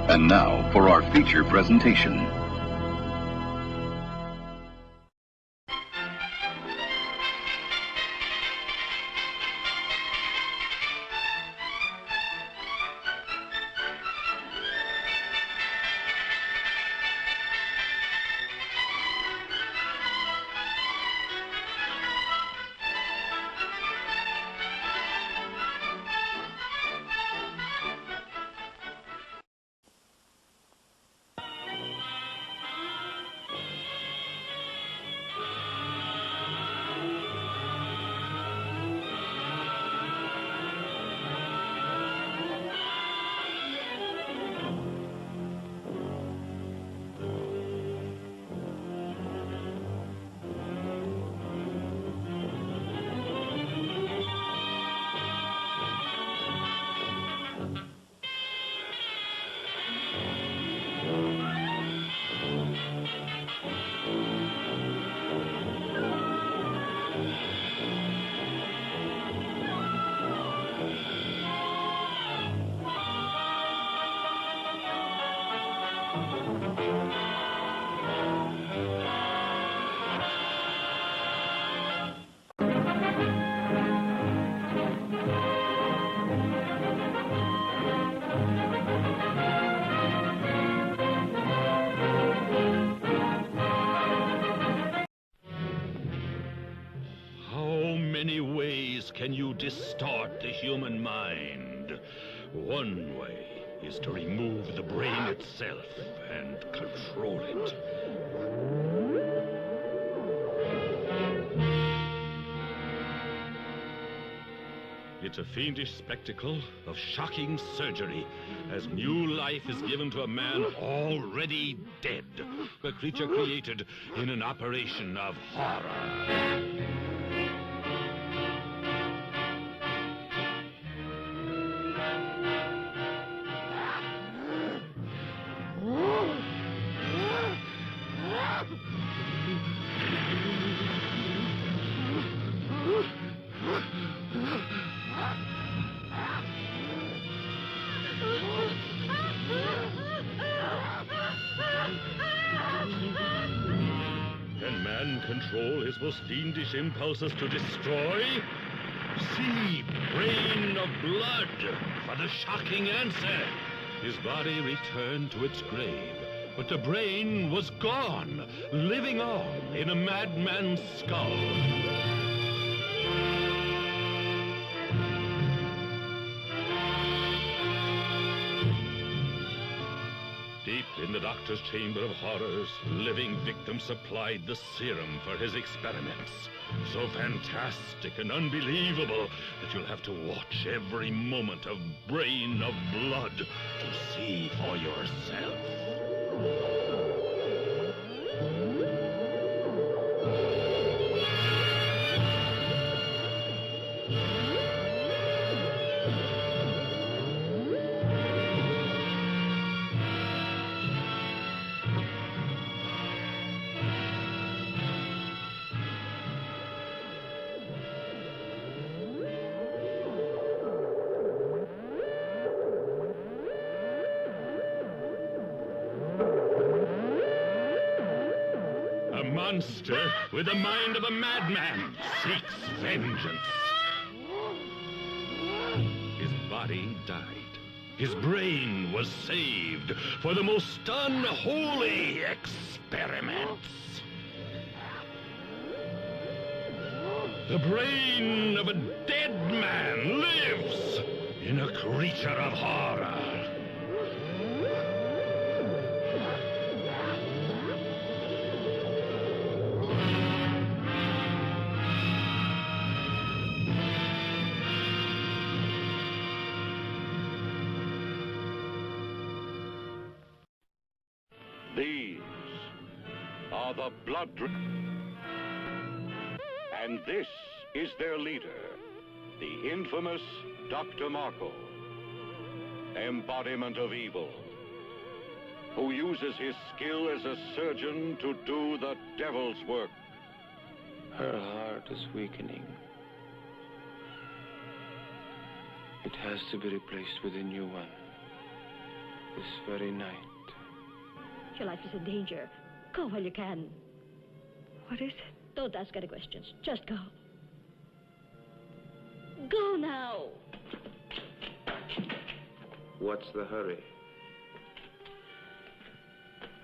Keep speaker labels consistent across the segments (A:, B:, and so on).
A: And now for our feature presentation.
B: Many ways can you distort the human mind. One way is to remove the brain itself and control it. It's a fiendish spectacle of shocking surgery as new life is given to a man already dead, a creature created in an operation of horror. Can man control his most fiendish impulses to destroy? See, brain of blood for the shocking answer. His body returned to its grave, but the brain was gone, living on in a madman's skull. Deep in the doctor's chamber of horrors, living victims supplied the serum for his experiments. So fantastic and unbelievable that you'll have to watch every moment of Brain of Blood to see for yourself. A monster with the mind of a madman seeks vengeance. His body died. His brain was saved for the most unholy experiments. The brain of a dead man lives in a creature of horror.
C: These are the blood... And this is their leader, the infamous Dr. Marco, embodiment of evil, who uses his skill as a surgeon to do the devil's work.
D: Her heart is weakening. It has to be replaced with a new one. This very night.
E: Your life is in danger. Go while you can.
F: What is it?
E: Don't ask any questions. Just go. Go now.
D: What's the hurry?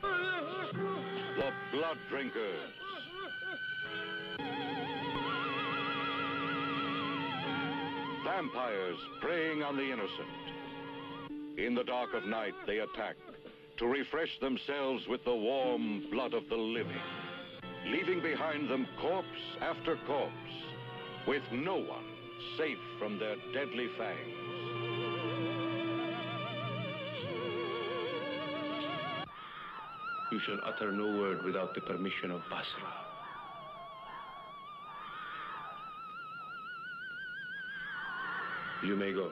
C: The Blood Drinkers. Vampires preying on the innocent. In the dark of night, they attack to refresh themselves with the warm blood of the living, leaving behind them corpse after corpse, with no one safe from their deadly fangs.
D: You shall utter no word without the permission of Basra. You may go.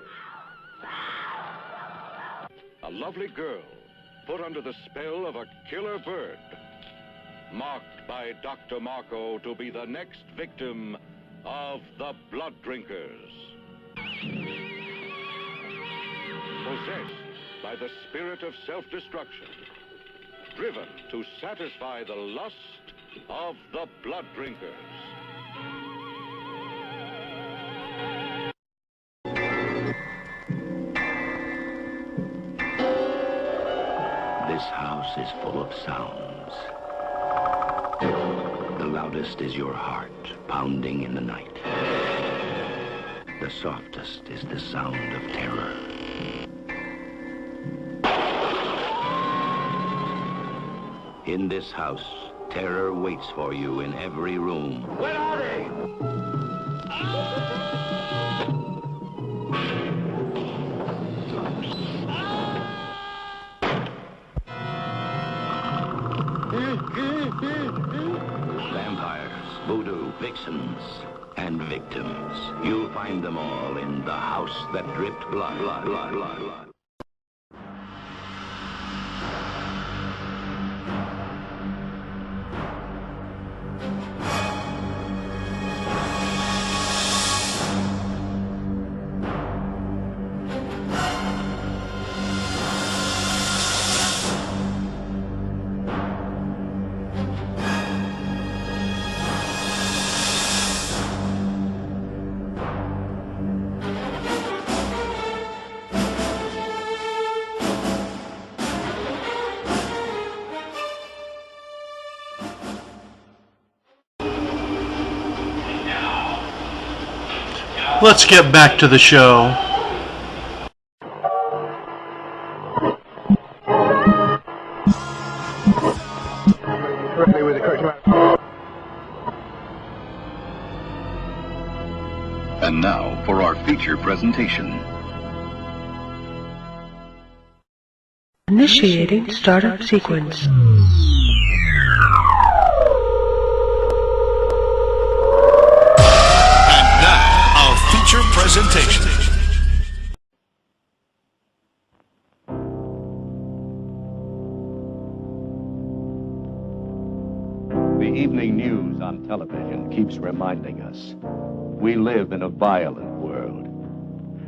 C: A lovely girl put under the spell of a killer bird, marked by Dr. Marco to be the next victim of the Blood Drinkers. Possessed by the spirit of self-destruction, driven to satisfy the lust of the Blood Drinkers.
A: This house is full of sounds. The loudest is your heart pounding in the night. The softest is the sound of terror. In this house, terror waits for you in every room.
D: Where are they?
A: Vampires, voodoo, vixens, and victims. You'll find them all in the house that dripped blood, blood, blood, blood, blood.
G: Let's get back to the show.
A: And now for our feature presentation.
F: Initiating startup sequence.
B: Feature presentation.
H: The evening news on television keeps reminding us we live in a violent world.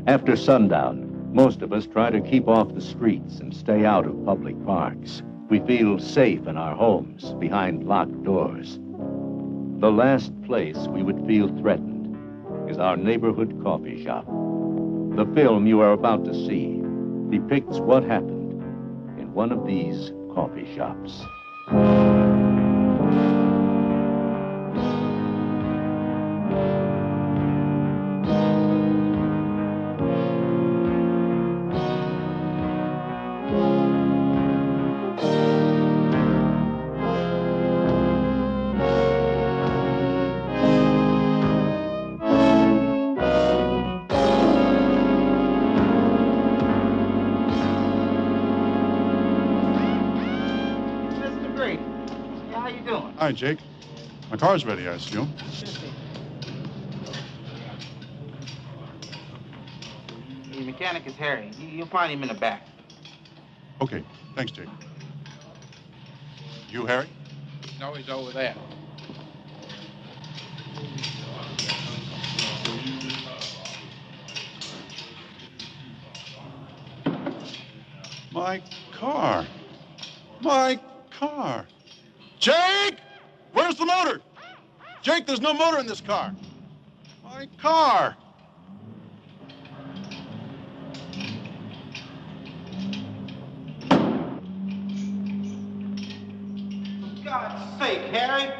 H: After sundown, most of us try to keep off the streets and stay out of public parks. We feel safe in our homes, behind locked doors. The last place we would feel threatened is our neighborhood coffee shop. The film you are about to see depicts what happened in one of these coffee shops.
I: Hi, Jake. My car's ready, I assume.
J: The mechanic is Harry. You'll find him in the back.
I: Okay, thanks, Jake. You, Harry?
J: No, he's over there.
I: My car. My car. Jake! Where's the motor? Jake, there's no motor in this car. My car.
J: For God's sake, Harry.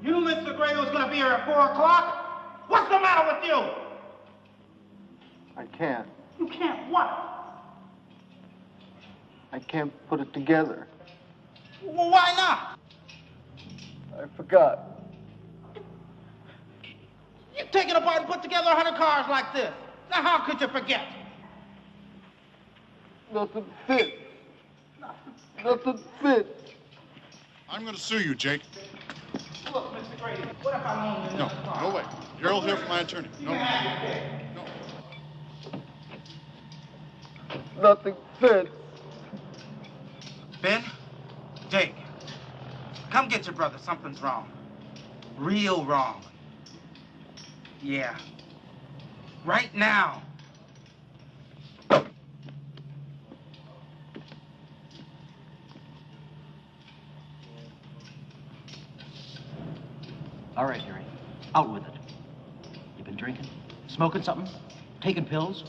J: You knew Mr. Gray was going to be here at 4 o'clock? What's the matter with you?
K: I can't.
J: You can't what?
K: I can't put it together.
J: Well, why not?
K: I forgot.
J: You take it apart and put together 100 cars like this. Now, how could you forget?
K: Nothing fits. Nothing fits.
I: I'm going to sue you, Jake.
J: Look, Mr. Grady, what if I loan you
I: No,
J: another car?
I: no way. You'll hear from my attorney.
J: You
I: No
J: can
I: way.
J: have your pick.
I: No.
K: Nothing fits.
J: Ben, Jake, come get your brother. Something's wrong. Real wrong. Yeah. Right now.
L: All right, Harry. Out with it. You been drinking? Smoking something? Taking pills?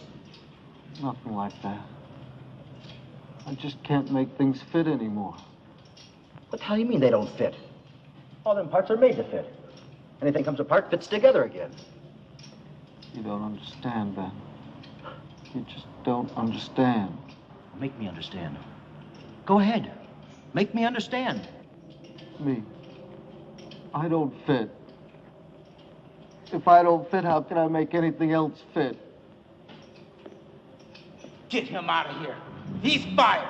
K: Nothing like that. I just can't make things fit anymore.
L: What the hell do you mean they don't fit? All them parts are made to fit. Anything comes apart fits together again.
K: You don't understand, Ben. You just don't understand.
L: Make me understand. Go ahead. Make me understand.
K: Me. I don't fit. If I don't fit, how can I make anything else fit?
J: Get him out of here. He's fired.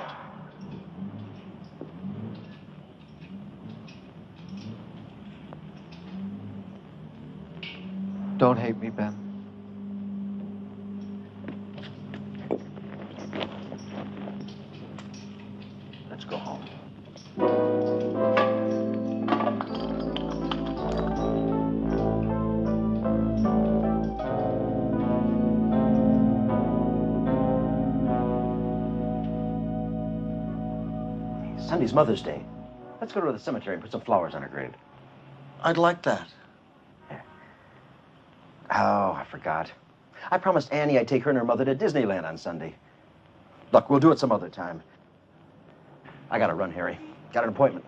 K: Don't hate me, Ben.
L: Let's go home. Sunday's Mother's Day. Let's go to the cemetery and put some flowers on her grave.
K: I'd like that.
L: Oh, I forgot. I promised Annie I'd take her and her mother to Disneyland on Sunday. Look, we'll do it some other time. I gotta run, Harry. Got an appointment.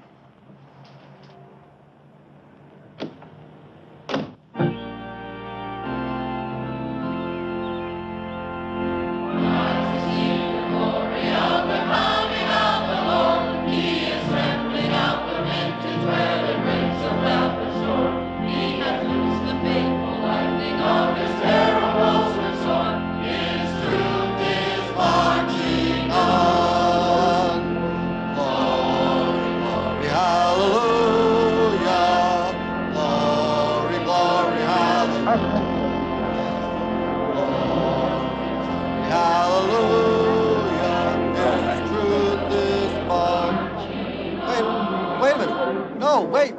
K: Wait a minute. No, wait.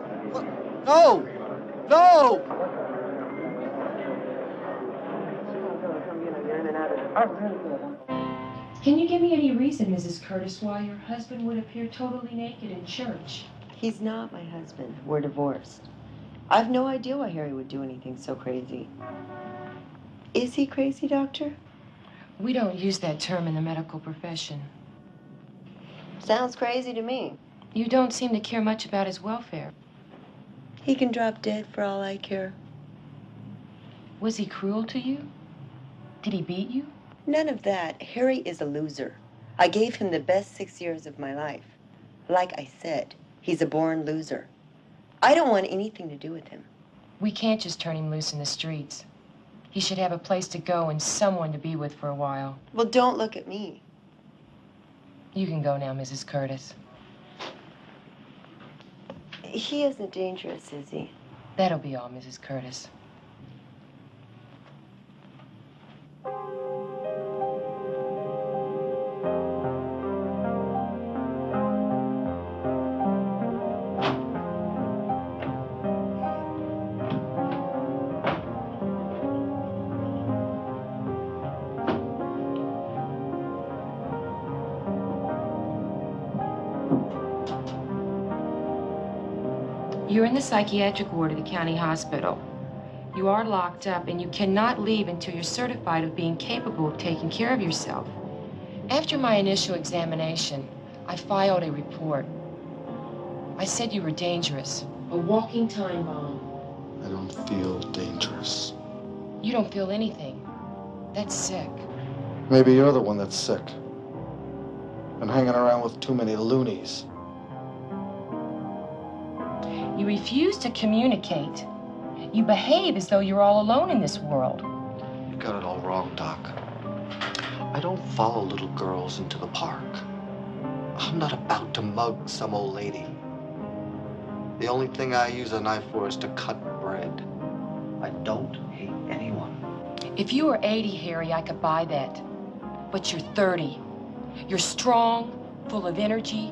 K: No! No!
M: Can you give me any reason, Mrs. Curtis, why your husband would appear totally naked in church?
F: He's not my husband. We're divorced. I've no idea why Harry would do anything so crazy. Is he crazy, Doctor?
M: We don't use that term in the medical profession.
F: Sounds crazy to me.
M: You don't seem to care much about his welfare.
F: He can drop dead for all I care.
M: Was he cruel to you? Did he beat you?
F: None of that. Harry is a loser. I gave him the best 6 years of my life. Like I said, he's a born loser. I don't want anything to do with him.
M: We can't just turn him loose in the streets. He should have a place to go and someone to be with for a while.
F: Well, don't look at me.
M: You can go now, Mrs. Curtis.
F: He isn't dangerous, is he?
M: That'll be all, Mrs. Curtis. You're in the psychiatric ward of the county hospital. You are locked up, and you cannot leave until you're certified of being capable of taking care of yourself. After my initial examination, I filed a report. I said you were dangerous, a walking time bomb.
K: I don't feel dangerous.
M: You don't feel anything. That's sick.
K: Maybe you're the one that's sick. Been hanging around with too many loonies.
M: You refuse to communicate. You behave as though you're all alone in this world.
K: You got it all wrong, Doc. I don't follow little girls into the park. I'm not about to mug some old lady. The only thing I use a knife for is to cut bread. I don't hate anyone.
M: If you were 80, Harry, I could buy that. But you're 30. You're strong, full of energy.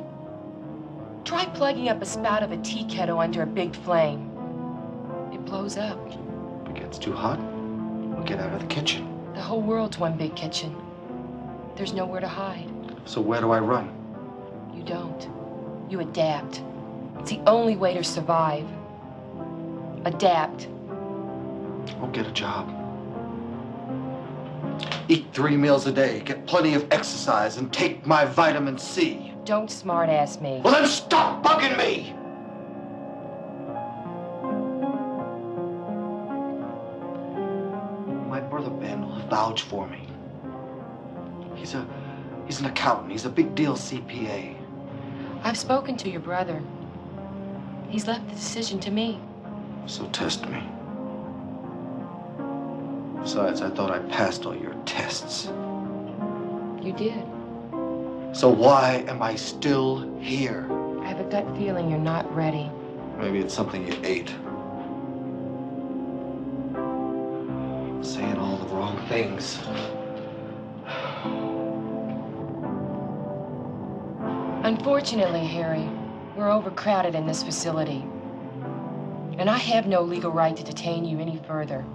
M: Try plugging up a spout of a tea kettle under a big flame. It blows up.
K: If it gets too hot, we'll get out of the kitchen.
M: The whole world's one big kitchen. There's nowhere to hide.
K: So where do I run?
M: You don't. You adapt. It's the only way to survive. Adapt.
K: I'll get a job. Eat 3 meals a day, get plenty of exercise, and take my vitamin C.
M: Don't smart-ass me.
K: Well, then stop bugging me! My brother Ben will vouch for me. He's an accountant. He's a big deal CPA.
M: I've spoken to your brother. He's left the decision to me.
K: So test me. Besides, I thought I passed all your tests.
M: You did.
K: So why am I still here?
M: I have a gut feeling you're not ready.
K: Maybe it's something you ate. Saying all the wrong things.
M: Unfortunately, Harry, we're overcrowded in this facility. And I have no legal right to detain you any further.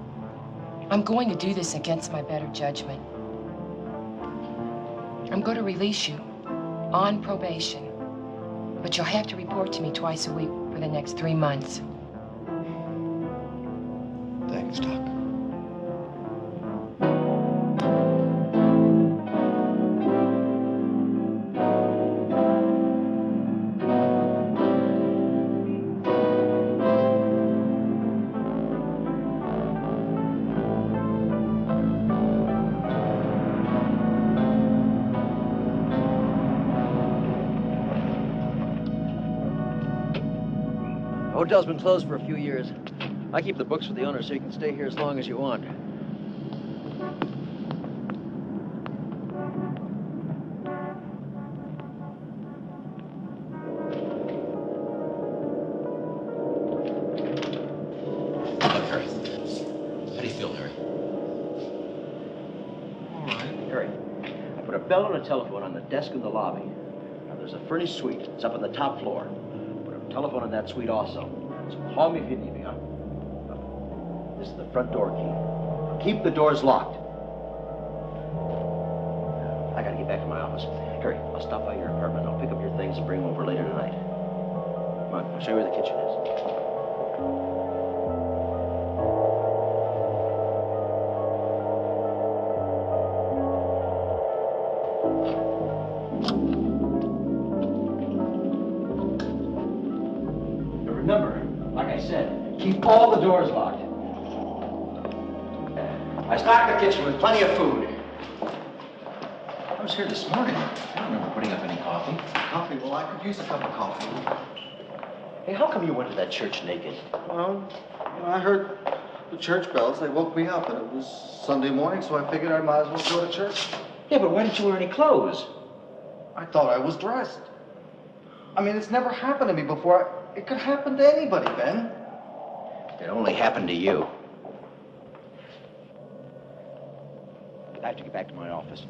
M: I'm going to do this against my better judgment. I'm going to release you on probation. But you'll have to report to me twice a week for the next 3 months.
K: Thanks, Doc.
L: The hotel's been closed for a few years. I keep the books for the owner so you can stay here as long as you want.
N: Harry. How do you feel, Harry?
L: All right. Harry, I put a bell and a telephone on the desk in the lobby. Now, there's a furnished suite. It's up on the top floor. Telephone in that suite also. So call me if you need me, huh? This is the front door key. Keep the doors locked. I gotta get back to my office. Harry, I'll stop by your apartment. I'll pick up your things and bring them over later tonight. Come on, I'll show you where the kitchen is. Remember, like I said, keep all the doors locked. I stocked the kitchen with plenty of food. I was here this morning. I don't remember putting up any coffee.
K: Coffee? Well, I could use a cup of coffee.
L: Hey, how come you went to that church naked?
K: Well, I heard the church bells. They woke me up, and it was Sunday morning, so I figured I might as well go to church.
L: Yeah, but why didn't you wear any clothes?
K: I thought I was dressed. I mean, it's never happened to me before. It could happen to anybody, Ben.
L: It only happened to you. I have to get back to my office.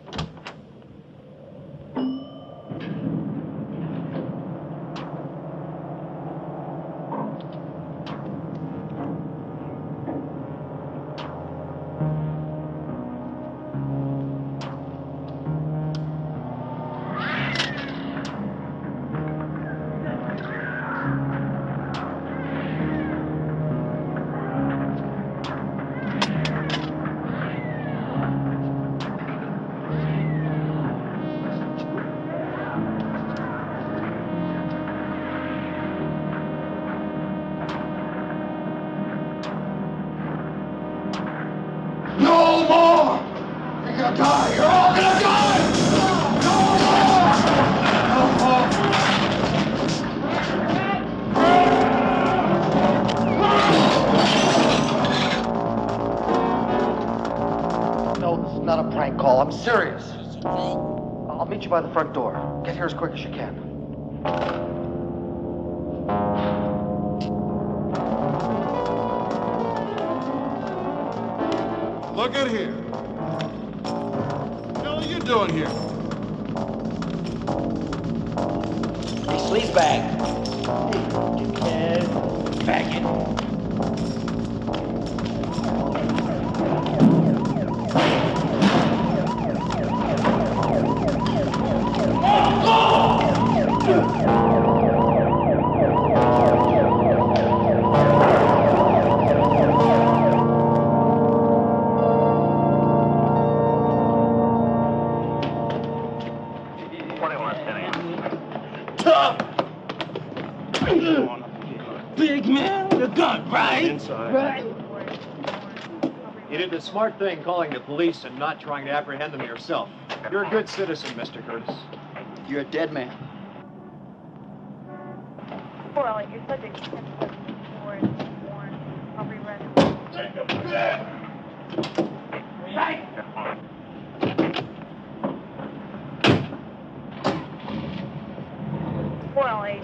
K: die! You're all gonna die! No, this is not a prank call. I'm serious. I'll meet you by the front door. Get here as quick as you can.
I: Look at here. What the hell are you doing here?
L: Hey, sleaze bag. Hey, dickhead. Back it.
J: Big man with a gun, right?
O: Inside.
J: Right.
O: You did the smart thing calling the police and not trying to apprehend them yourself. You're a good citizen, Mr. Curtis.
J: You're a dead man.
P: Poor Elliot, you're such a probably read.
J: Right.
P: Poor Elliot.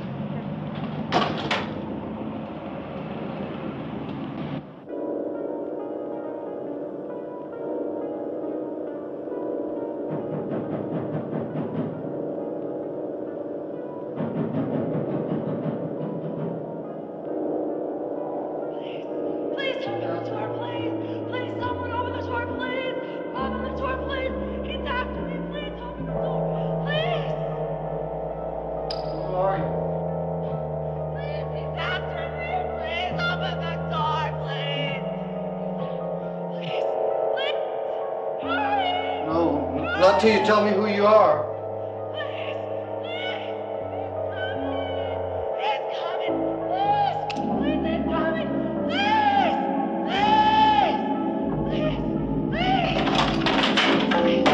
Q: Please open the door, please. Please, someone open the door, please. Open the door, please. He's after me. Please open the door. Please.
K: Sorry.
Q: Please, he's after me. Please open the door, please. Please, please. Hurry.
K: No, not till you tell me who you are.
Q: Please, please. He's coming. Please, please, he's coming. Please, please, please, please.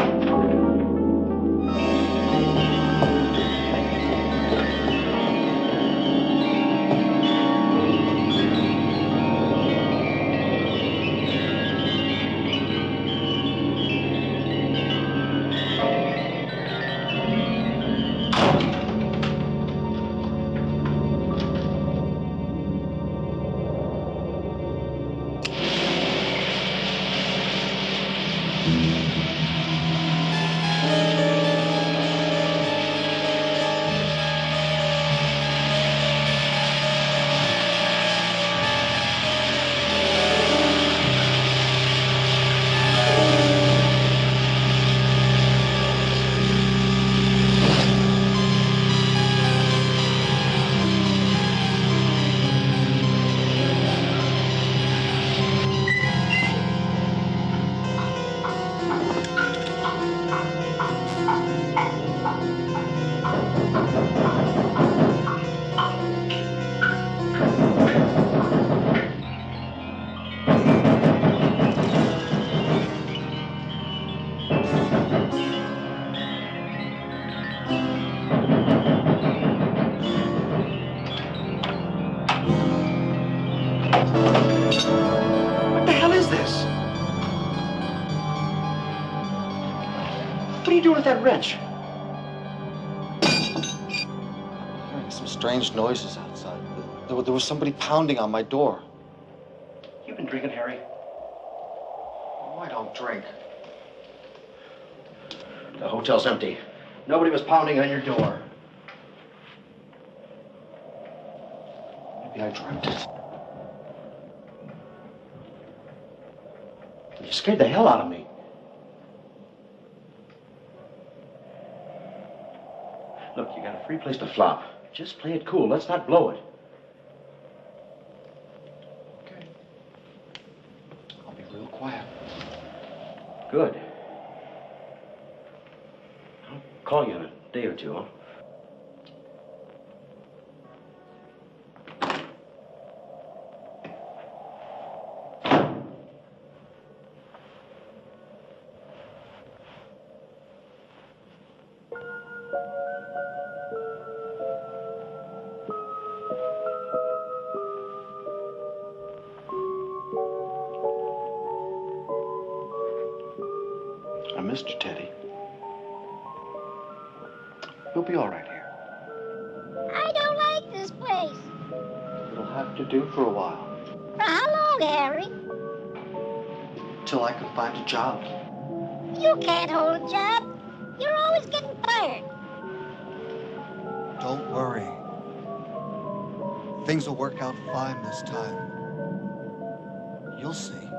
L: What the hell is this? What are you doing with that wrench?
K: Hearing some strange noises outside. There was somebody pounding on my door.
L: You've been drinking, Harry.
K: Oh, I don't drink.
L: The hotel's empty. Nobody was pounding on your door.
K: Maybe I dreamt it.
L: You scared the hell out of me. Look, you got a free place to flop. Just play it cool. Let's not blow it.
K: Okay. I'll be real quiet.
L: Good. I'll call you in a day or two, huh?
K: I missed you, Teddy. You'll be all right here.
Q: I don't like this place.
K: It'll have to do for a while.
Q: For how long, Harry?
K: Till I can find a job.
Q: You can't hold a job. You're always getting fired.
K: Don't worry. Things will work out fine this time. You'll see.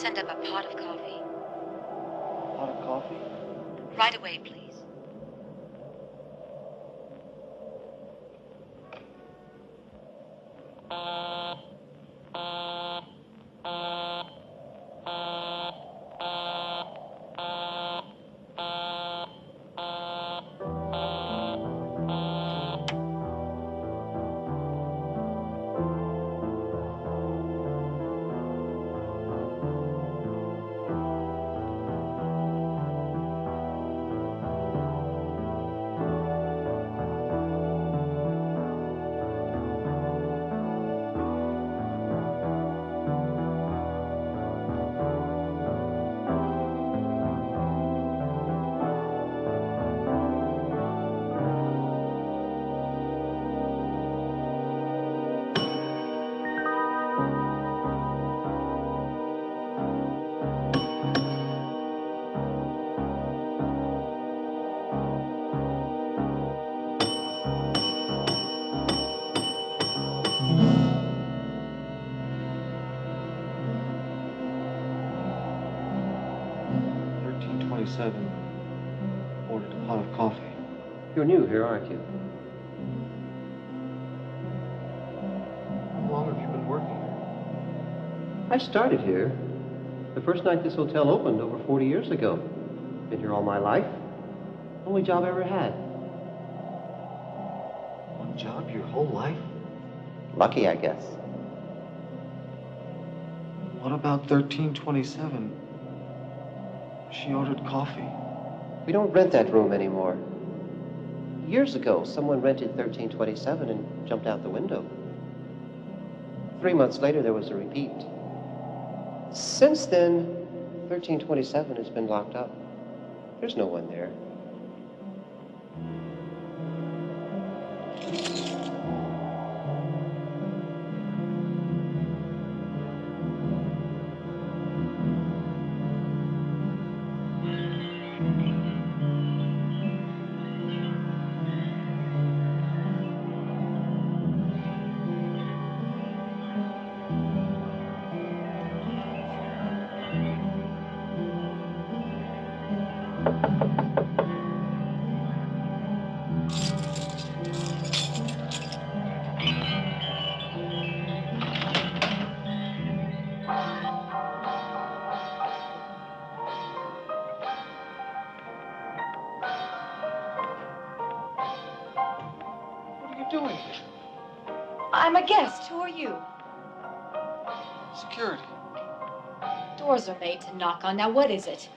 M: send up a pot of coffee.
K: Pot of coffee?
M: Right away, please.
K: 1327 ordered a pot of coffee.
L: You're new here, aren't you?
K: How long have you been working here?
L: I started here the first night this hotel opened over 40 years ago. Been here all my life. Only job I ever had.
K: One job your whole life?
L: Lucky, I guess.
K: What about 1327? She ordered coffee.
L: We don't rent that room anymore. Years ago, someone rented 1327 and jumped out the window. 3 months later, there was a repeat. Since then, 1327 has been locked up. There's no one there.
K: Doing?
Q: I'm a guest. Who are you?
K: Security.
Q: Doors are made to knock on. Now, what is it?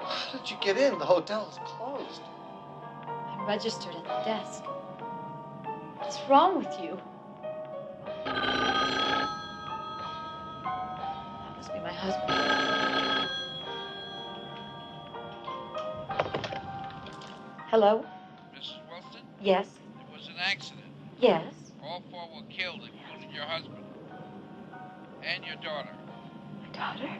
K: How did you get in? The hotel is closed.
Q: I'm registered at the desk. What's wrong with you? That must be my husband.
F: Hello?
R: Mrs. Wilson?
F: Yes?
R: It was an accident.
F: Yes?
R: All four were killed, including your husband. And your daughter.
Q: My daughter?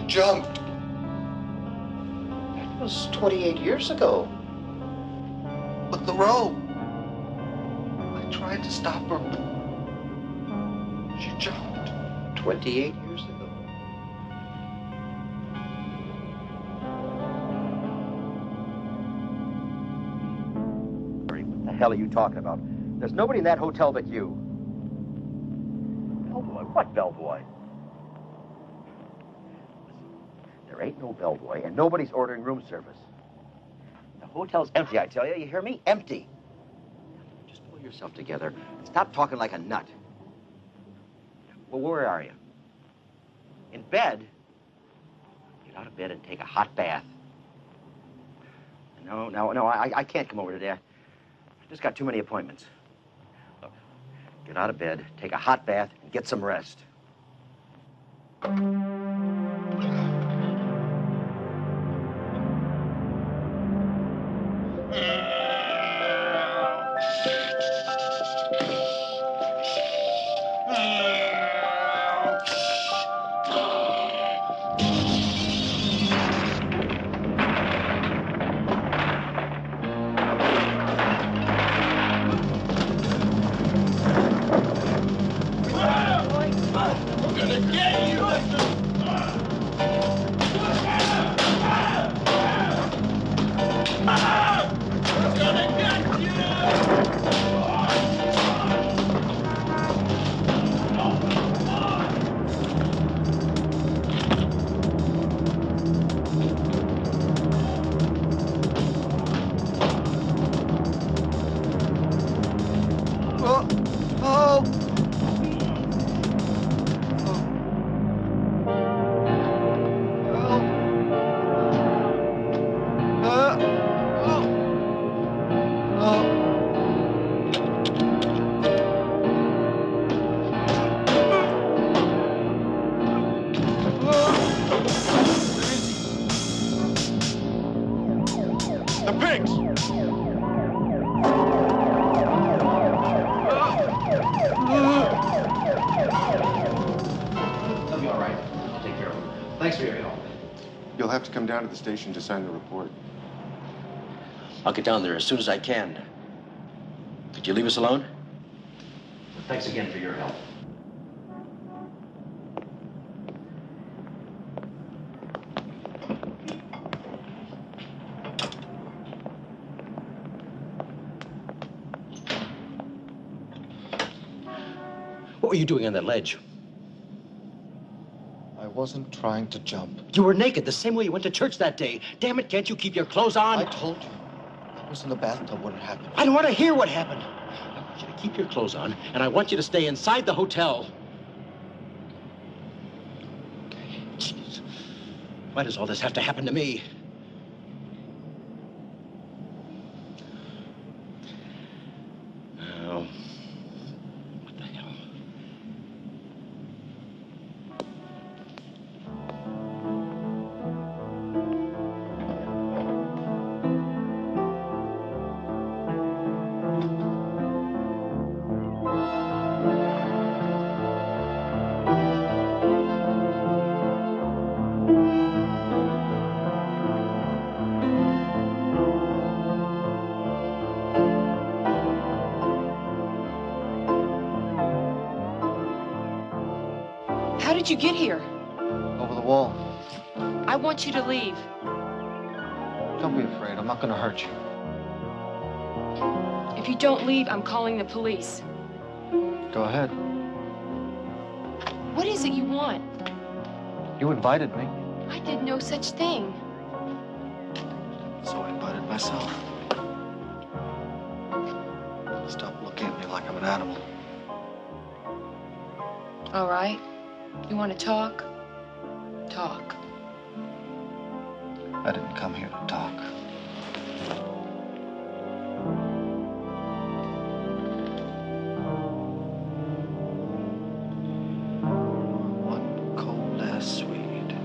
K: Jumped.
L: That was 28 years ago.
K: But the rope. I tried to stop her. She jumped.
L: 28 years ago.
S: What the hell are you talking about? There's nobody in that hotel but you. Bellboy? What bellboy? There ain't no bellboy, and nobody's ordering room service. The hotel's empty, I tell you. You hear me? Empty. Just pull yourself together. Stop talking like a nut. Well, where are you? In bed? Get out of bed and take a hot bath. No, I can't come over today. I just got too many appointments. Look, get out of bed, take a hot bath, and get some rest.
J: I'm gonna get you!
I: The pigs!
L: They'll be all right. I'll take care of them. Thanks for your help.
T: You'll have to come down to the station to sign the report.
L: I'll get down there as soon as I can. Could you leave us alone? Thanks again for your help. What were you doing on that ledge?
K: I wasn't trying to jump.
L: You were naked the same way you went to church that day. Damn it, can't you keep your clothes on?
K: I told you. I was in the bathtub when it happened.
L: I don't want to hear what happened. I want you to keep your clothes on, and I want you to stay inside the hotel. Okay. Jeez. Why does all this have to happen to me? Oh. What the hell?
M: How did you get here?
K: Over the wall.
M: I want you to leave.
K: Don't be afraid. I'm not gonna hurt you.
M: If you don't leave, I'm calling the police.
K: Go ahead.
M: What is it you want?
K: You invited me,
M: I did no such thing.
K: so I invited myself. Stop looking at me like I'm an animal.
M: All right. You want to talk? Talk.
K: I didn't come here to talk. One cold ass Swede.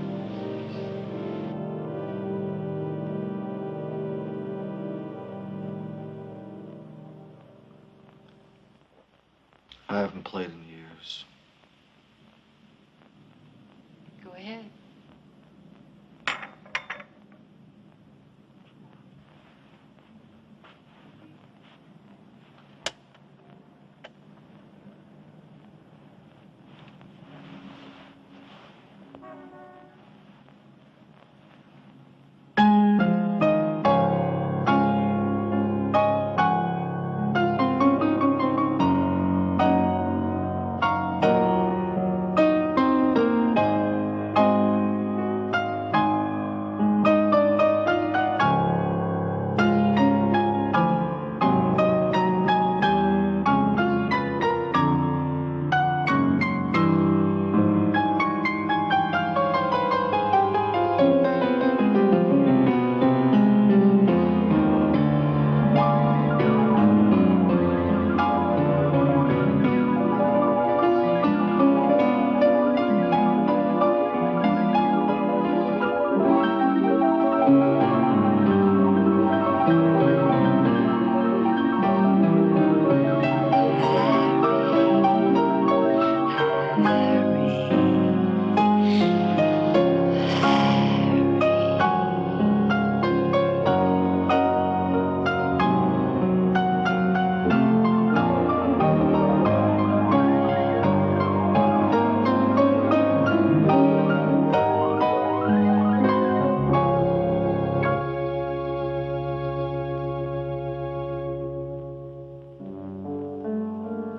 K: I haven't played in years.
M: Go ahead.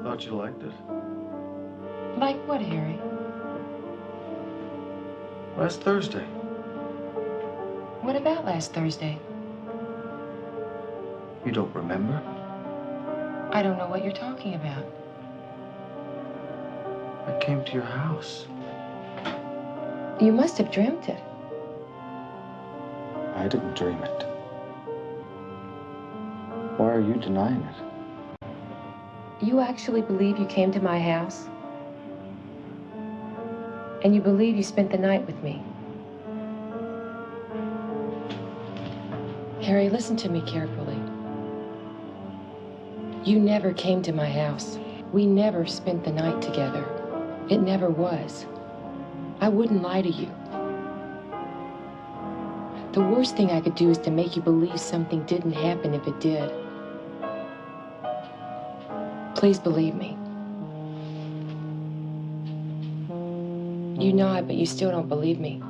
K: Thought you liked it.
M: Like what, Harry?
K: Last Thursday.
M: What about last Thursday?
K: You don't remember?
M: I don't know what you're talking about.
K: I came to your house.
M: You must have dreamt it.
K: I didn't dream it. Why are you denying it?
M: You actually believe you came to my house? And you believe you spent the night with me? Harry, listen to me carefully. You never came to my house. We never spent the night together. It never was. I wouldn't lie to you. The worst thing I could do is to make you believe something didn't happen if it did. Please believe me. You nod, but you still don't believe me.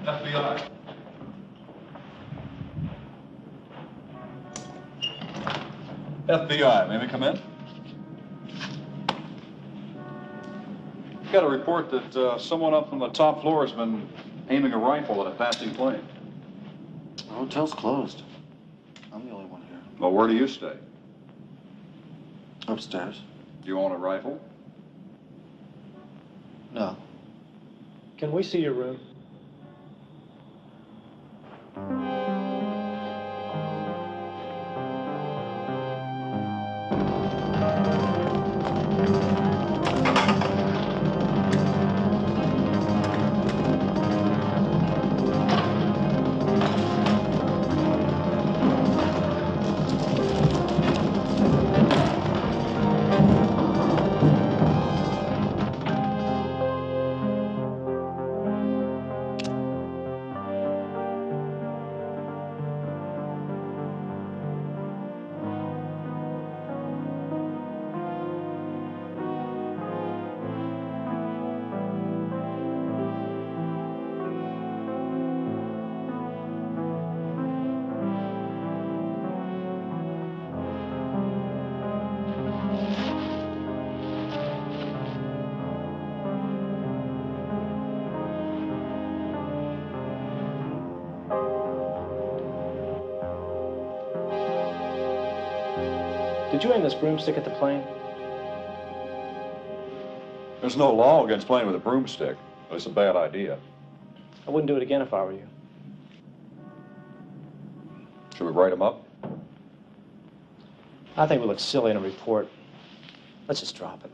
I: FBI. FBI, may we come in? Got a report that someone up from the top floor has been aiming a rifle at a passing plane.
K: The hotel's closed. I'm the only one here.
I: Well, where do you stay?
K: Upstairs.
I: Do you own a rifle?
K: No.
O: Can we see your room? Did you aim this broomstick at the plane?
I: There's no law against playing with a broomstick. It's a bad idea.
O: I wouldn't do it again if I were you.
I: Should we write them up?
O: I think we look silly in a report. Let's just drop it.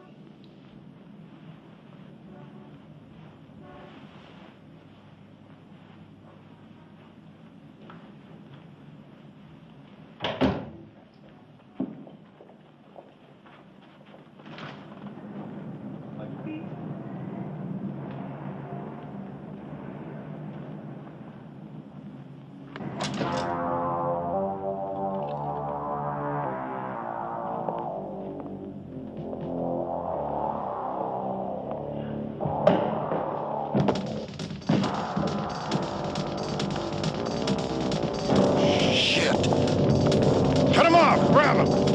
I: Cut him off! Grab him!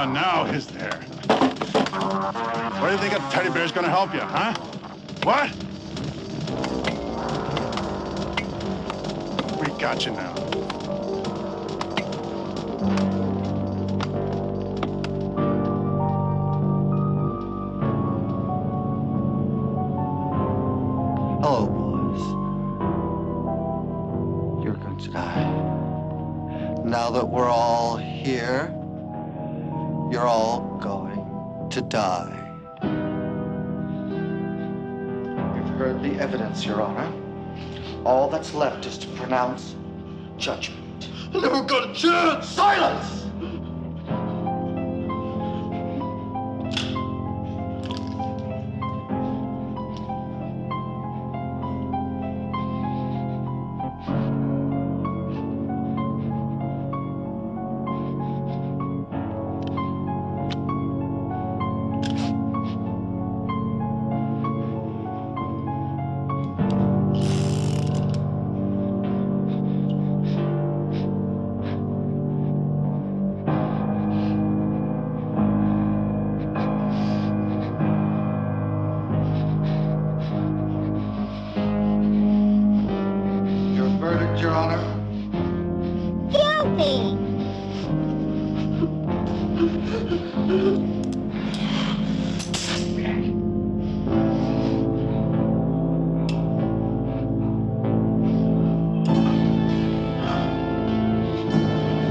I: on now, is there? Where do you think a teddy bear's gonna help you, huh? What? We got you now.
K: Hello, boys. You're going to die. Now that we're all here, you're all going to die. You've heard the evidence, Your Honor. All that's left is to pronounce judgment. I never got a chance! Silence! Your Honor.
Q: Guilty!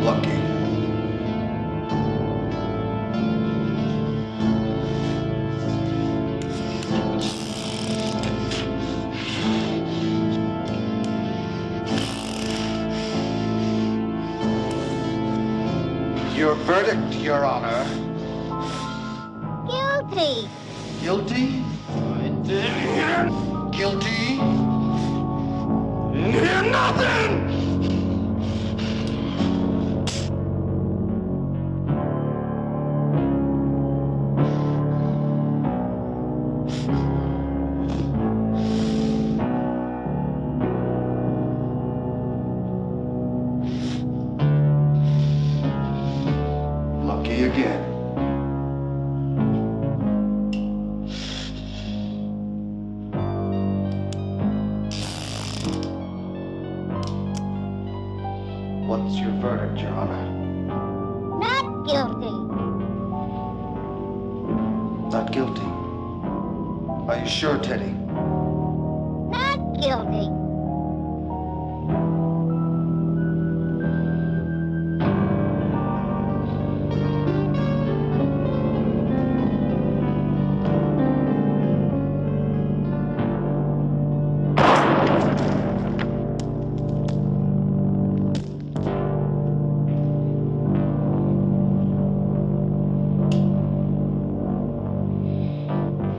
K: Lucky. Your verdict, Your Honor.
Q: Guilty!
K: Guilty? I didn't hear. Guilty? Didn't hear nothing! Lucky again. What's your verdict, Your Honor?
Q: Not guilty!
K: Not guilty. Are you sure, Teddy?
Q: Not guilty!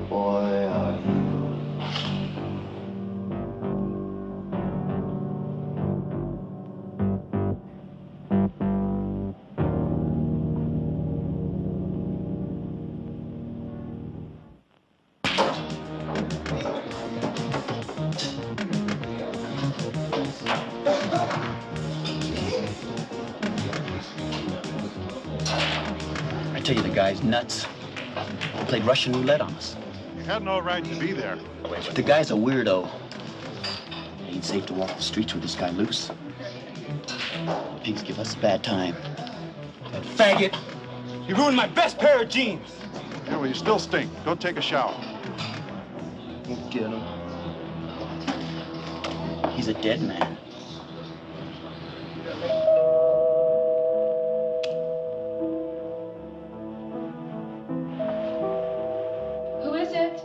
K: Boy, are you.
N: I tell you, the guy's nuts. He played Russian roulette on us.
I: You had no right to be there.
N: The guy's a weirdo. It ain't safe to walk the streets with this guy loose. The pigs give us a bad time.
J: That faggot! He ruined my best pair of jeans!
I: Yeah, well, you still stink. Go take a shower.
N: We'll get him. He's a dead man.
M: Who is it?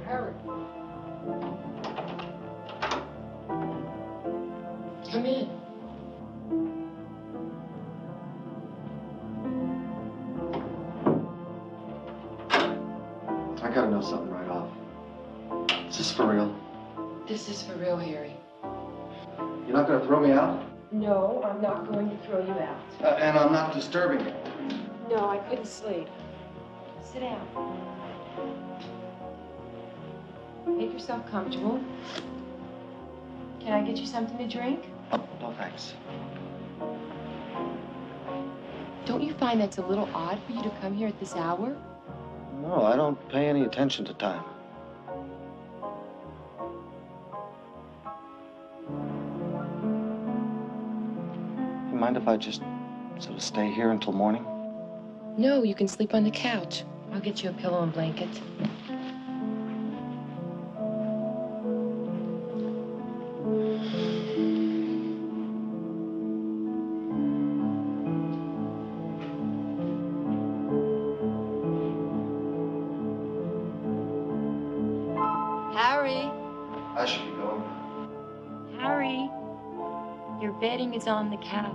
J: Harry.
M: Come in.
K: I gotta know something right off. Is this for real?
M: This is for real, Harry.
K: You're not gonna throw me out?
M: No, I'm not going to throw you out.
K: And I'm not disturbing you.
M: No, I couldn't sleep. Sit down. Make yourself comfortable. Can I get you something to drink?
K: Oh, no, thanks.
M: Don't you find that's a little odd for you to come here at this hour?
K: No, I don't pay any attention to time. You mind if I just sort of stay here until morning?
M: No, you can sleep on the couch. I'll get you a pillow and blanket. Harry,
K: I should be going.
M: Harry, your bedding is on the couch.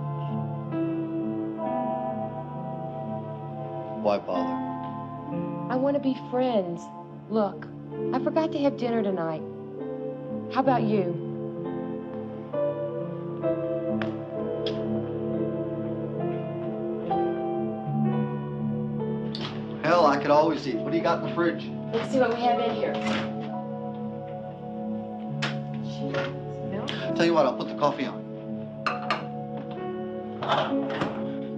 K: Why bother?
M: I want to be friends. Look, I forgot to have dinner tonight. How about you?
K: Hell, I could always eat. What do you got in the fridge?
M: Let's see what we have in here.
K: Tell you what, I'll put the coffee on.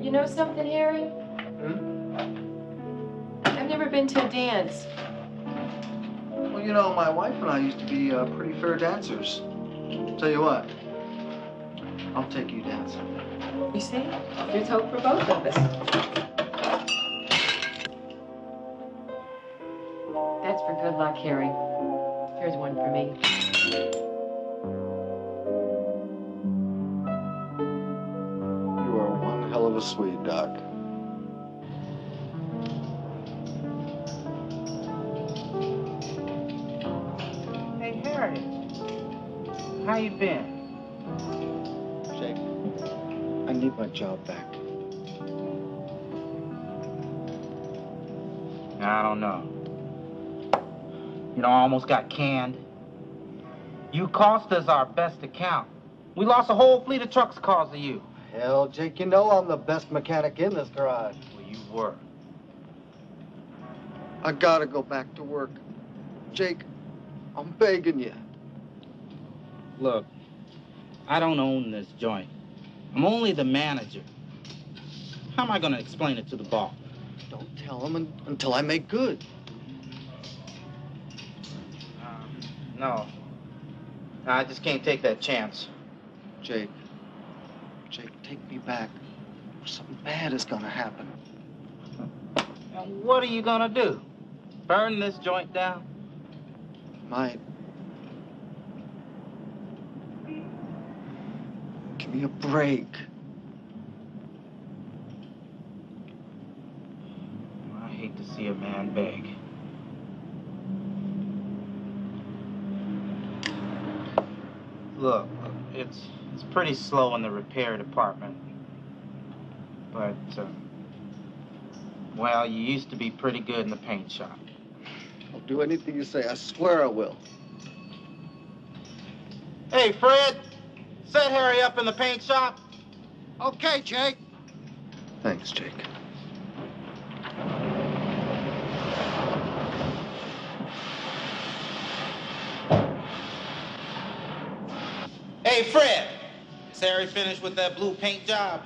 M: You know something, Harry? I've never been to a dance.
K: Well, you know, my wife and I used to be pretty fair dancers. Tell you what, I'll take you dancing.
M: You see? There's hope for both of us. That's for good luck, Harry. Here's one for me.
K: You are one hell of a Swede, Doc.
J: Hey, Harry. How you been?
K: Jake, I need my job back.
J: I don't know. You know, I almost got canned. You cost us our best account. We lost a whole fleet of trucks because of you.
K: Hell, Jake, you know I'm the best mechanic in this garage.
J: Well, you were.
K: I gotta go back to work. Jake, I'm begging you.
J: Look, I don't own this joint. I'm only the manager. How am I going to explain it to the boss?
K: Don't tell him until I make good.
J: No. I just can't take that chance.
K: Jake, take me back. Something bad is gonna happen.
J: And what are you going to do? Burn this joint down?
K: Might. Give me a break.
J: I hate to see a man beg. Look, it's pretty slow in the repair department. But, well, you used to be pretty good in the paint shop.
K: I'll do anything you say. I swear I will.
J: Hey, Fred, set Harry up in the paint shop.
K: Okay, Jake. Thanks, Jake.
J: Hey, Fred, is Harry finished with that blue paint job?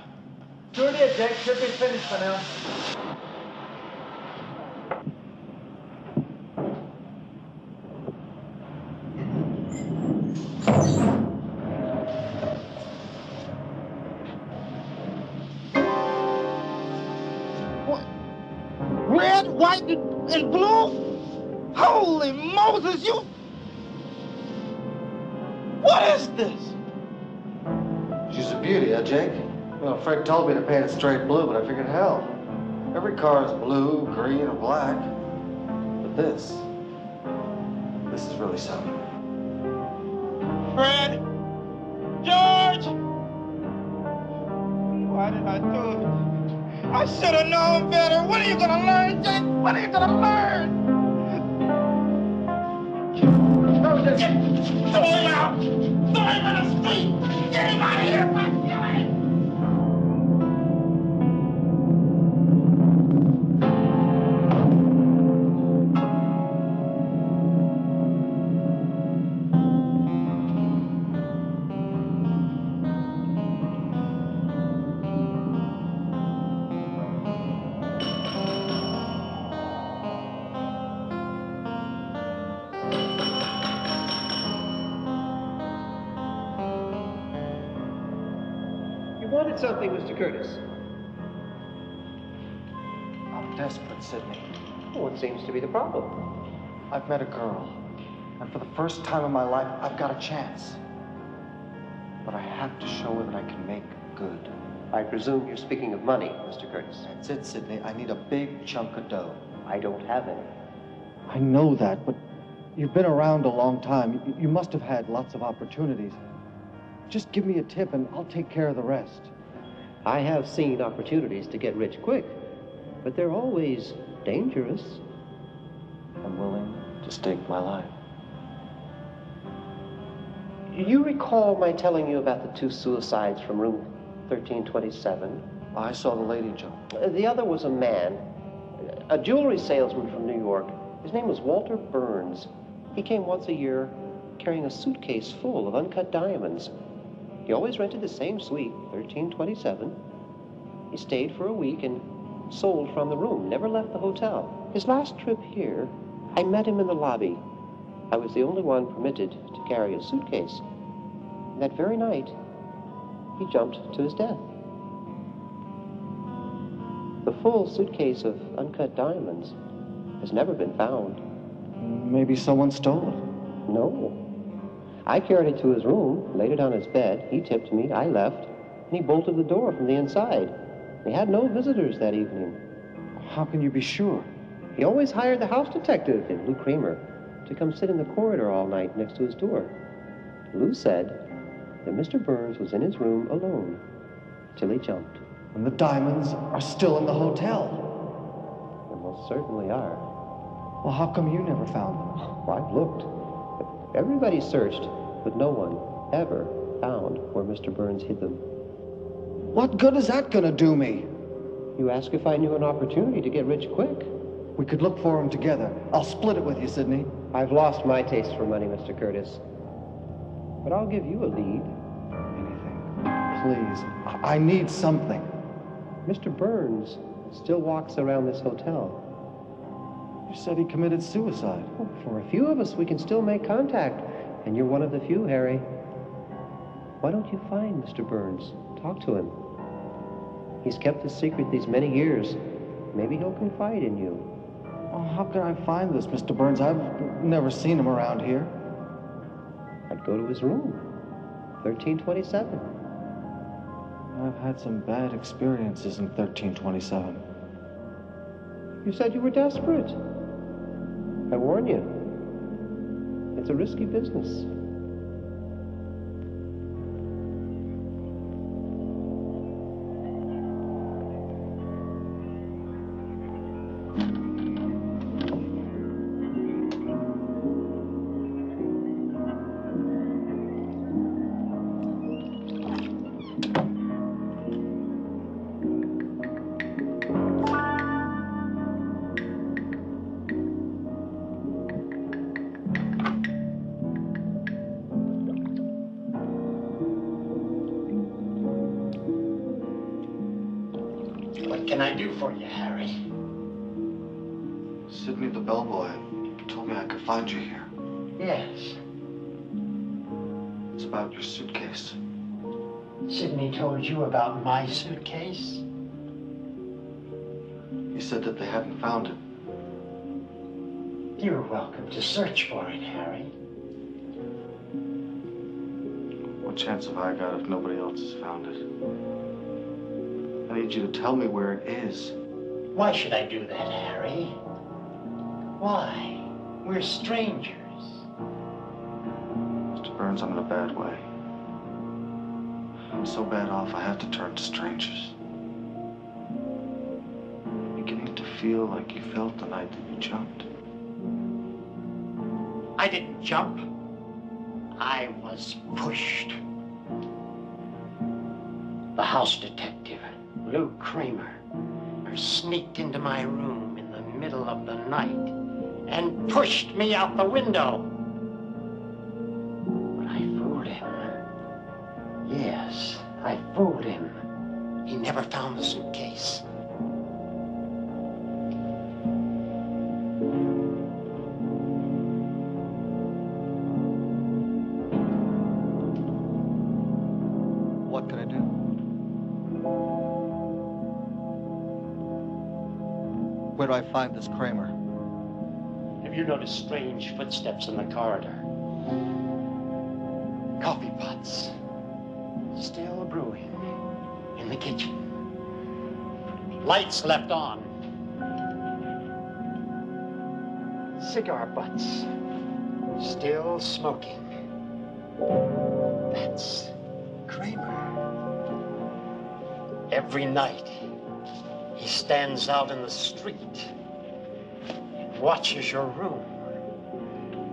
O: Sure did, Jake. Should be finished for now.
J: What? Red, white, and blue? Holy Moses, you... What is this?
K: She's a beauty, huh, Jake? Well, Fred told me to paint it straight blue, but I figured, hell, every car is blue, green, or black. But this is really something.
J: Fred! George! Why did I do it? I should have known better. What are you gonna learn, Jake? What are you gonna learn? Throw him out! Throw him in the street! Get him out of here! Get him!
L: wanted something, Mr. Curtis.
K: I'm desperate, Sidney.
L: What seems to be the problem?
K: I've met a girl, and for the first time in my life, I've got a chance. But I have to show her that I can make good.
L: I presume you're speaking of money, Mr. Curtis.
K: That's it, Sidney. I need a big chunk of dough.
L: I don't have any.
K: I know that, but you've been around a long time. You must have had lots of opportunities. Just give me a tip and I'll take care of the rest.
L: I have seen opportunities to get rich quick, but they're always dangerous.
K: I'm willing to stake my life.
L: You recall my telling you about the 2 suicides from room 1327?
K: I saw the lady jump.
L: The other was a man, a jewelry salesman from New York. His name was Walter Burns. He came once a year carrying a suitcase full of uncut diamonds. He always rented the same suite, 1327. He stayed for a week and sold from the room, never left the hotel. His last trip here, I met him in the lobby. I was the only one permitted to carry a suitcase. And that very night, he jumped to his death. The full suitcase of uncut diamonds has never been found.
K: Maybe someone stole it.
L: No. I carried it to his room, laid it on his bed. He tipped me, I left, and he bolted the door from the inside. He had no visitors that evening.
K: How can you be sure?
L: He always hired the house detective, Lou Kramer, to come sit in the corridor all night next to his door. Lou said that Mr. Burns was in his room alone till he jumped.
K: And the diamonds are still in the hotel.
L: They most certainly are.
K: Well, how come you never found them?
L: Well, I've looked. Everybody searched, but no one ever found where Mr. Burns hid them.
K: What good is that gonna do me?
L: You asked if I knew an opportunity to get rich quick.
K: We could look for them together. I'll split it with you, Sidney.
L: I've lost my taste for money, Mr. Curtis. But I'll give you a lead.
K: Please, I need something.
L: Mr. Burns still walks around this hotel.
K: You said he committed suicide.
L: Oh, for a few of us, we can still make contact. And you're one of the few, Harry. Why don't you find Mr. Burns? Talk to him. He's kept his secret these many years. Maybe he'll confide in you.
K: Oh, how can I find this Mr. Burns? I've never seen him around here.
L: I'd go to his room. 1327.
K: I've had some bad experiences in 1327.
L: You said you were desperate. I warn you. It's a risky business.
U: What can I do for you, Harry?
K: Sidney the bellboy told me I could find you here.
U: Yes.
K: It's about your suitcase.
U: Sidney told you about my suitcase?
K: He said that they hadn't found it.
U: You're welcome to search for it, Harry.
K: What chance have I got if nobody else has found it? I need you to tell me where it is.
U: Why should I do that, Harry? Why? We're strangers.
K: Mr. Burns, I'm in a bad way. I'm so bad off I have to turn to strangers. I'm beginning to feel like you felt the night that you jumped.
U: I didn't jump. I was pushed. The house detective, Lou Kramer, sneaked into my room in the middle of the night and pushed me out the window. But I fooled him. Yes, I fooled him. He never found the suitcase.
K: What can I do? where do I find this Kramer?
U: Have you noticed strange footsteps in the corridor? Coffee pots still brewing in the kitchen. Lights left on. Cigar butts still smoking. That's Kramer. Every night, he stands out in the street and watches your room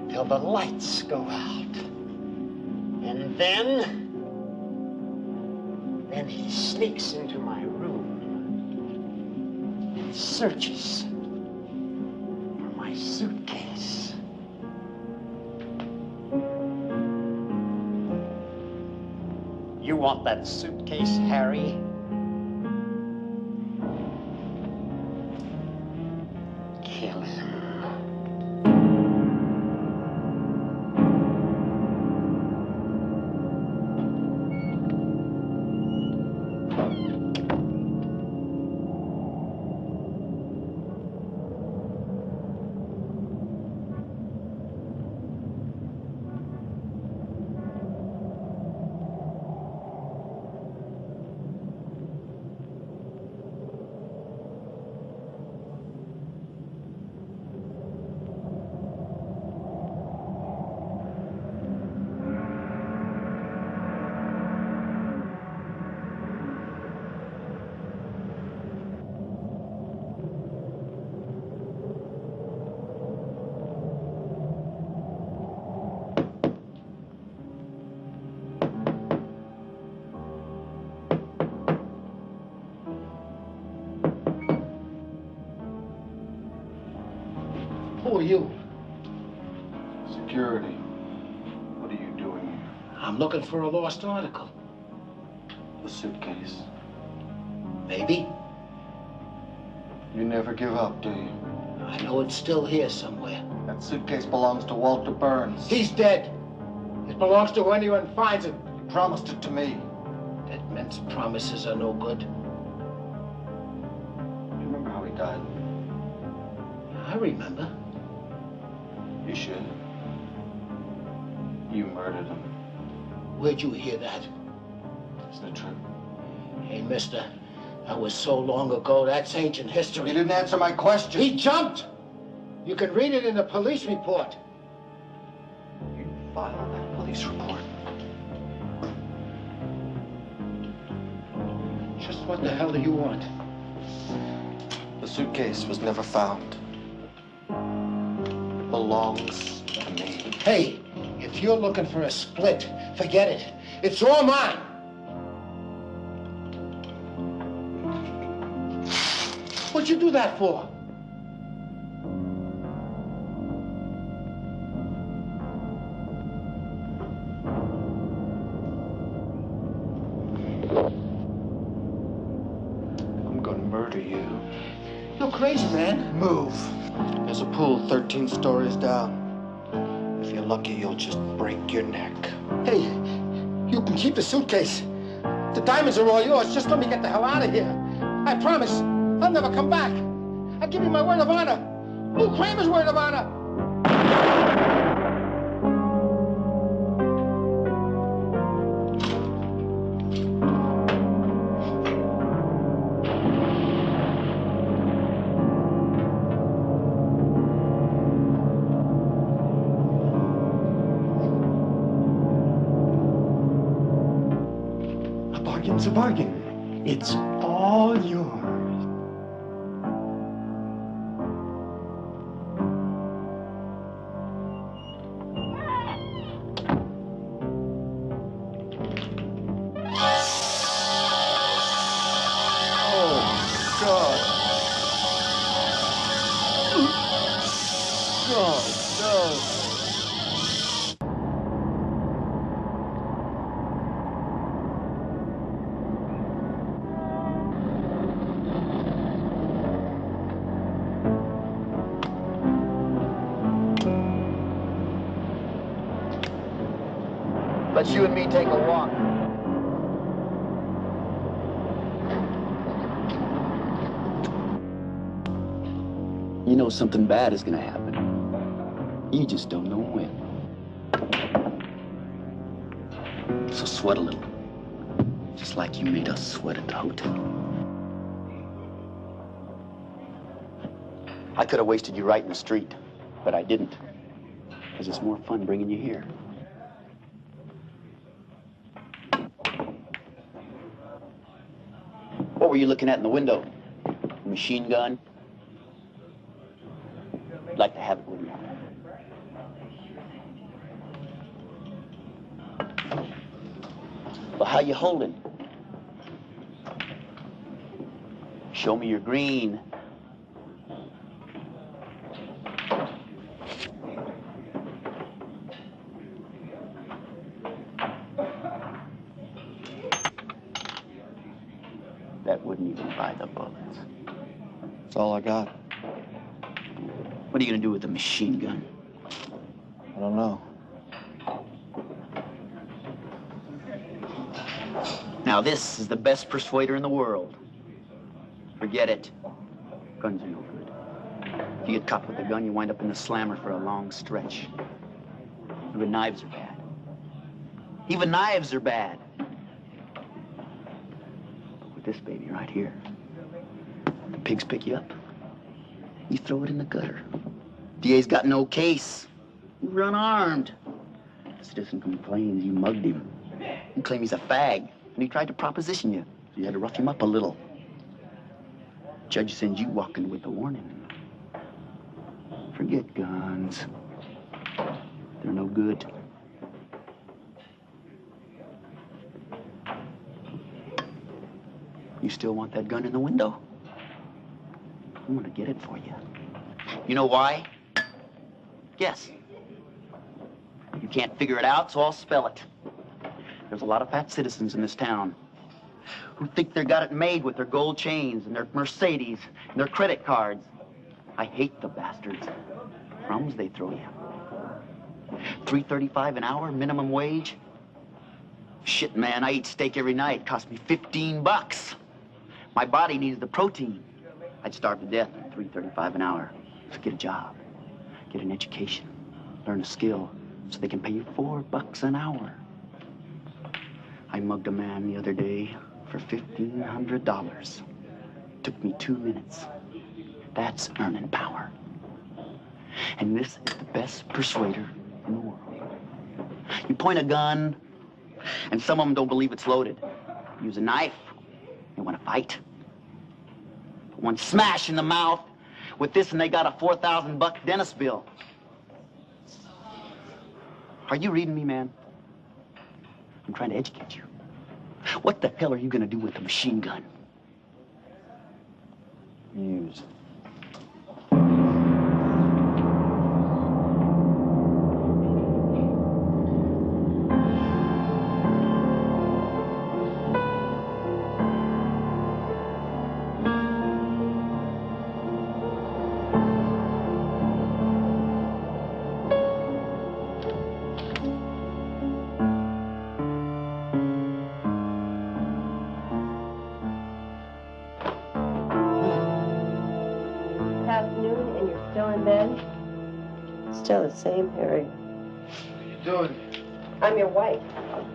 U: till the lights go out. And then he sneaks into my room and searches for my suitcase. You want that suitcase, Harry? Kill him. Who are you?
T: Security. What are you doing here?
U: I'm looking for a lost article.
T: The suitcase.
U: Maybe.
T: You never give up, do you?
U: I know it's still here somewhere.
T: That suitcase belongs to Walter Burns.
U: He's dead. It belongs to anyone who finds it.
T: He promised it to me.
U: Dead men's promises are no good.
T: You remember how he died?
U: I remember.
T: You should. You murdered him.
U: Where'd you hear that?
T: Isn't it true?
U: Hey, mister, that was so long ago, that's ancient history.
T: You didn't answer my question.
U: He jumped! You can read it in the police report.
T: You filed that police report.
U: Just what the hell do you want?
T: The suitcase was never found. It belongs to me.
U: Hey, if you're looking for a split, forget it. It's all mine. What'd you do that for?
T: I'm gonna murder you.
U: You're crazy, man.
T: Move. There's a pool 13 stories down. If you're lucky, you'll just break your neck.
U: Hey, you can keep the suitcase. The diamonds are all yours. Just let me get the hell out of here. I promise. I'll never come back. I give you my word of honor. Lou Kramer's word of honor. A bargain's a bargain. It's all yours. Let's you and me take a walk.
N: know something bad is gonna happen. You just don't know when. So sweat a little. Just like you made us sweat at the hotel. I could have wasted you right in the street, but I didn't. Because it's more fun bringing you here. What were you looking at in the window? A machine gun? I'd like to have it, wouldn't you? Well, how you holding? Show me your green. That wouldn't even buy the bullets.
K: That's all I got.
N: What are you gonna do with the machine gun?
K: I don't know.
N: Now this is the best persuader in the world. Forget it. Guns are no good. If you get caught with a gun, you wind up in the slammer for a long stretch. Even knives are bad. Even knives are bad. But with this baby right here, the pigs pick you up. You throw it in the gutter. DA's got no case. You're unarmed. The citizen complains you mugged him. You claim he's a fag, and he tried to proposition you. So you had to rough him up a little. Judge sends you walking with a warning. Forget guns. They're no good. You still want that gun in the window? I'm gonna get it for you. You know why? Guess. You can't figure it out, so I'll spell it. There's a lot of fat citizens in this town who think they got it made with their gold chains and their Mercedes and their credit cards. I hate the bastards. Crumbs they throw you. $3.35 an hour, minimum wage. Shit, man, I eat steak every night. It costs me $15. My body needs the protein. I'd starve to death at $3.35 an hour. So get a job, get an education, learn a skill, so they can pay you $4 an hour. I mugged a man the other day for $1,500. Took me 2 minutes. That's earning power. And this is the best persuader in the world. You point a gun, and some of them don't believe it's loaded. Use a knife, they want to fight. Put one smash in the mouth with this, and they got a $4,000 dentist bill. Are you reading me, man? I'm trying to educate you. What the hell are you gonna do with a machine gun?
K: Use.
F: Afternoon, and you're still in bed? Still the same, Harry.
T: What are you doing?
F: I'm your wife.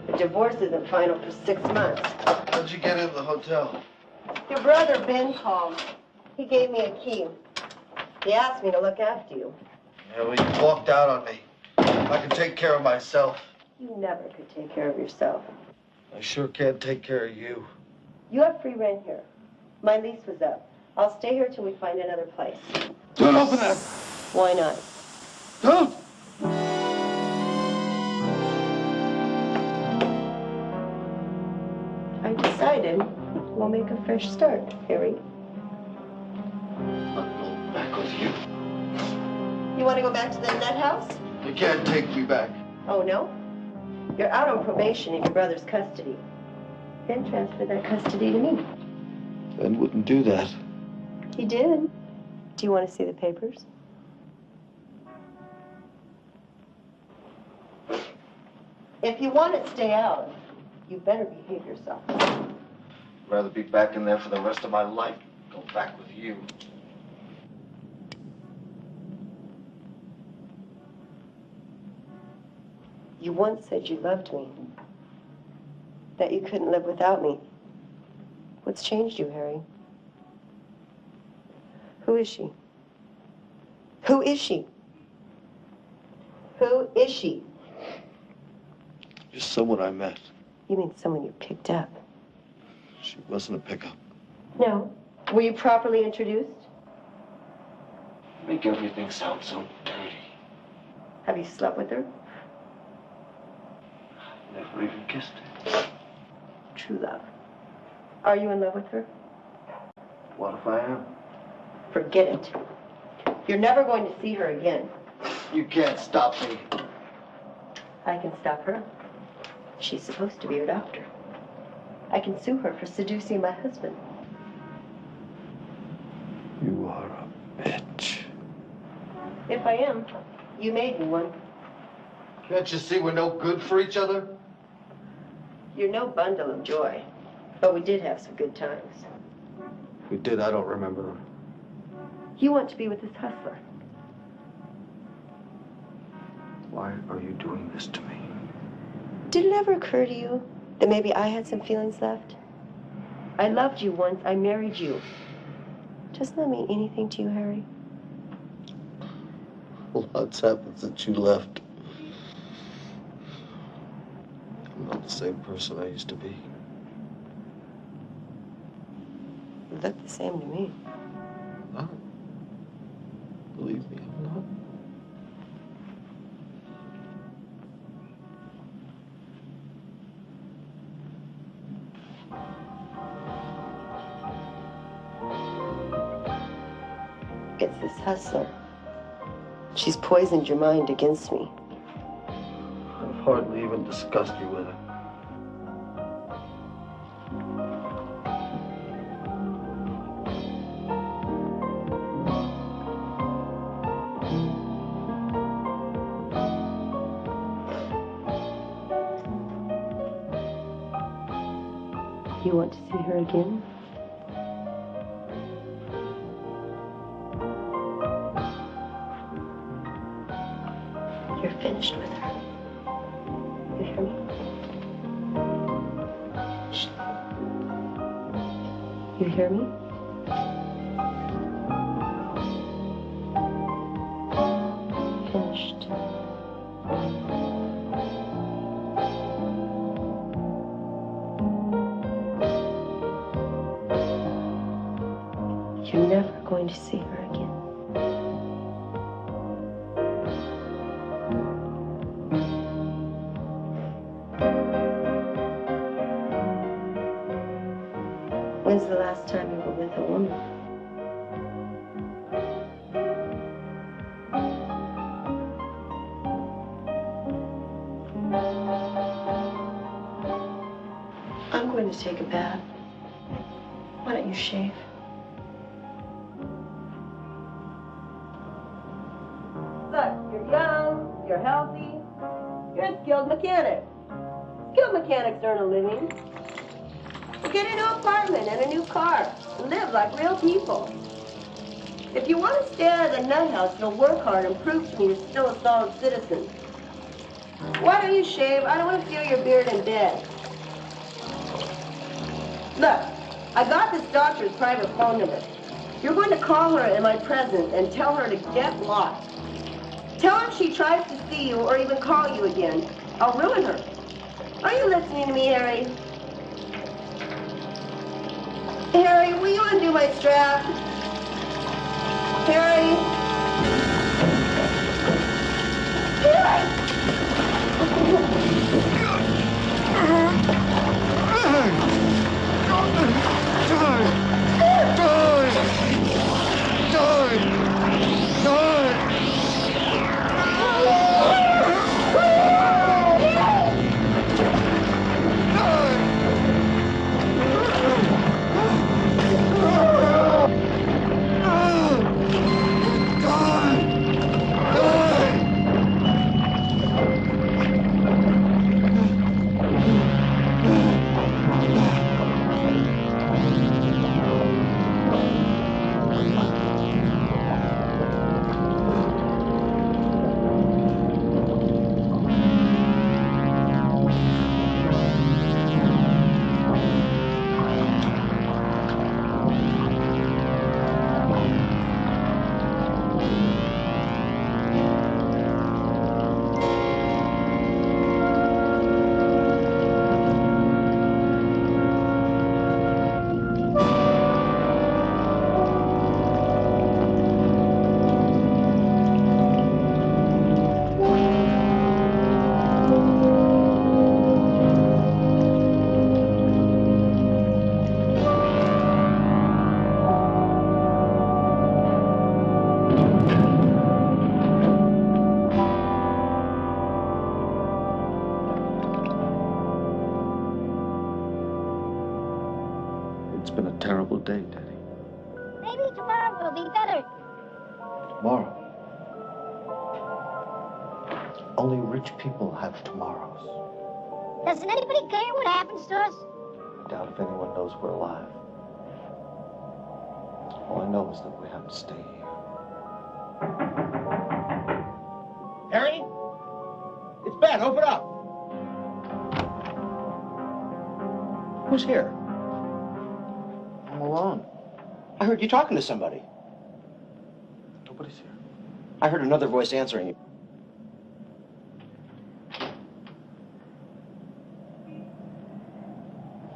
F: The divorce isn't final for 6 months.
T: How'd you get into the hotel?
F: Your brother, Ben, called. He gave me a key. He asked me to look after you.
T: Yeah, well, you walked out on me. I can take care of myself.
F: You never could take care of yourself.
T: I sure can't take care of you.
F: You have free rent here. My lease was up. I'll stay here till we find another place.
T: Don't open that!
F: Why not?
T: Don't!
F: I decided we'll make a fresh start, Harry.
T: I'll go back with you.
F: You want to go back to the nut house?
T: You can't take me back.
F: Oh, no? You're out on probation in your brother's custody. Then transfer that custody to me.
T: Ben wouldn't do that.
F: He did. Do you want to see the papers? If you want to stay out, you better behave yourself.
T: I'd rather be back in there for the rest of my life. Go back with you.
F: You once said you loved me, that you couldn't live without me. What's changed you, Harry? Who is she? Who is she? Who is she?
K: Just someone I met.
F: You mean someone you picked up?
K: She wasn't a pickup.
F: No. Were you properly introduced?
K: Make everything sound so dirty.
F: Have you slept with her?
K: Never even kissed her.
F: True love. Are you in love with her?
K: What if I am?
F: Forget it. You're never going to see her again.
K: You can't stop me.
F: I can stop her. She's supposed to be your doctor. I can sue her for seducing my husband.
K: You are a bitch.
F: If I am, you made me one.
K: Can't you see we're no good for each other?
F: You're no bundle of joy, but we did have some good times.
K: We did, I don't remember.
F: You want to be with this hustler.
K: Why are you doing this to me?
F: Did it ever occur to you that maybe I had some feelings left? I loved you once, I married you. Doesn't that mean anything to you, Harry?
K: Lots happened since you left. I'm not the same person I used to be.
F: You look the same to me.
K: No. Believe me, I'm not.
F: It's this hustler. She's poisoned your mind against me.
K: I've hardly even discussed you with her.
F: You want to see her again? You're finished with her. You hear me? Shh. You hear me? Finished. You're never going to see her again. When's the last time you were with a woman? I'm going to take a bath. Why don't you shave? Look, you're young, you're healthy, you're a skilled mechanic. Skilled mechanics earn a living. Get a new apartment and a new car. And live like real people. If you want to stay out of the nut house, you'll work hard and prove to me you're still a solid citizen. Why don't you shave? I don't want to feel your beard in bed. Look, I got this doctor's private phone number. You're going to call her in my presence and tell her to get lost. Tell her if she tries to see you or even call you again, I'll ruin her. Are you listening to me, Harry? Harry, will you undo my strap? Harry?
T: It's been a terrible day, Daddy.
E: Maybe tomorrow will be better.
T: Tomorrow? Only rich people have tomorrows.
E: Doesn't anybody care what happens to us?
T: I doubt if anyone knows we're alive. All I know is that we have to stay here.
S: Harry? It's Ben. Open up. Who's here?
T: I'm alone.
S: I heard you talking to somebody.
T: Nobody's here.
S: I heard another voice answering you.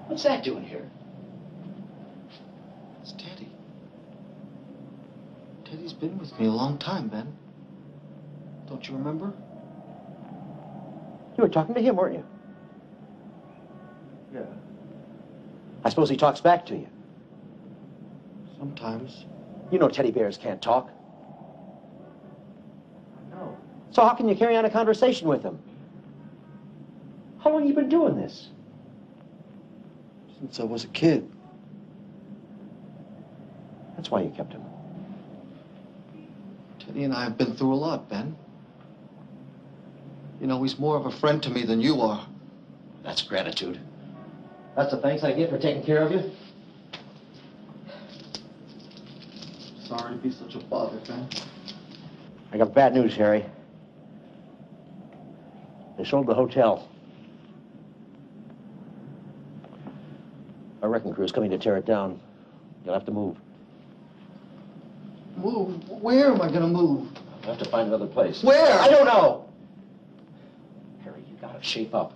S: What's that doing here?
T: It's Teddy. Teddy's been with me a long time, Ben. Don't you remember?
S: You were talking to him, weren't you?
T: Yeah.
S: I suppose he talks back to you.
T: Sometimes.
S: You know teddy bears can't talk.
T: No.
S: So how can you carry on a conversation with him? How long have you been doing this?
T: Since I was a kid.
S: That's why you kept him.
T: Teddy and I have been through a lot, Ben. You know, he's more of a friend to me than you are.
S: That's gratitude. That's the thanks I get for taking care of you?
T: Sorry to be such a bother, Ben.
S: I got bad news, Harry. They sold the hotel. Our wrecking crew's coming to tear it down. You'll have to move.
T: Move? Where am I gonna move?
S: You'll have to find another place.
T: Where?
S: I don't know. Harry, you gotta shape up.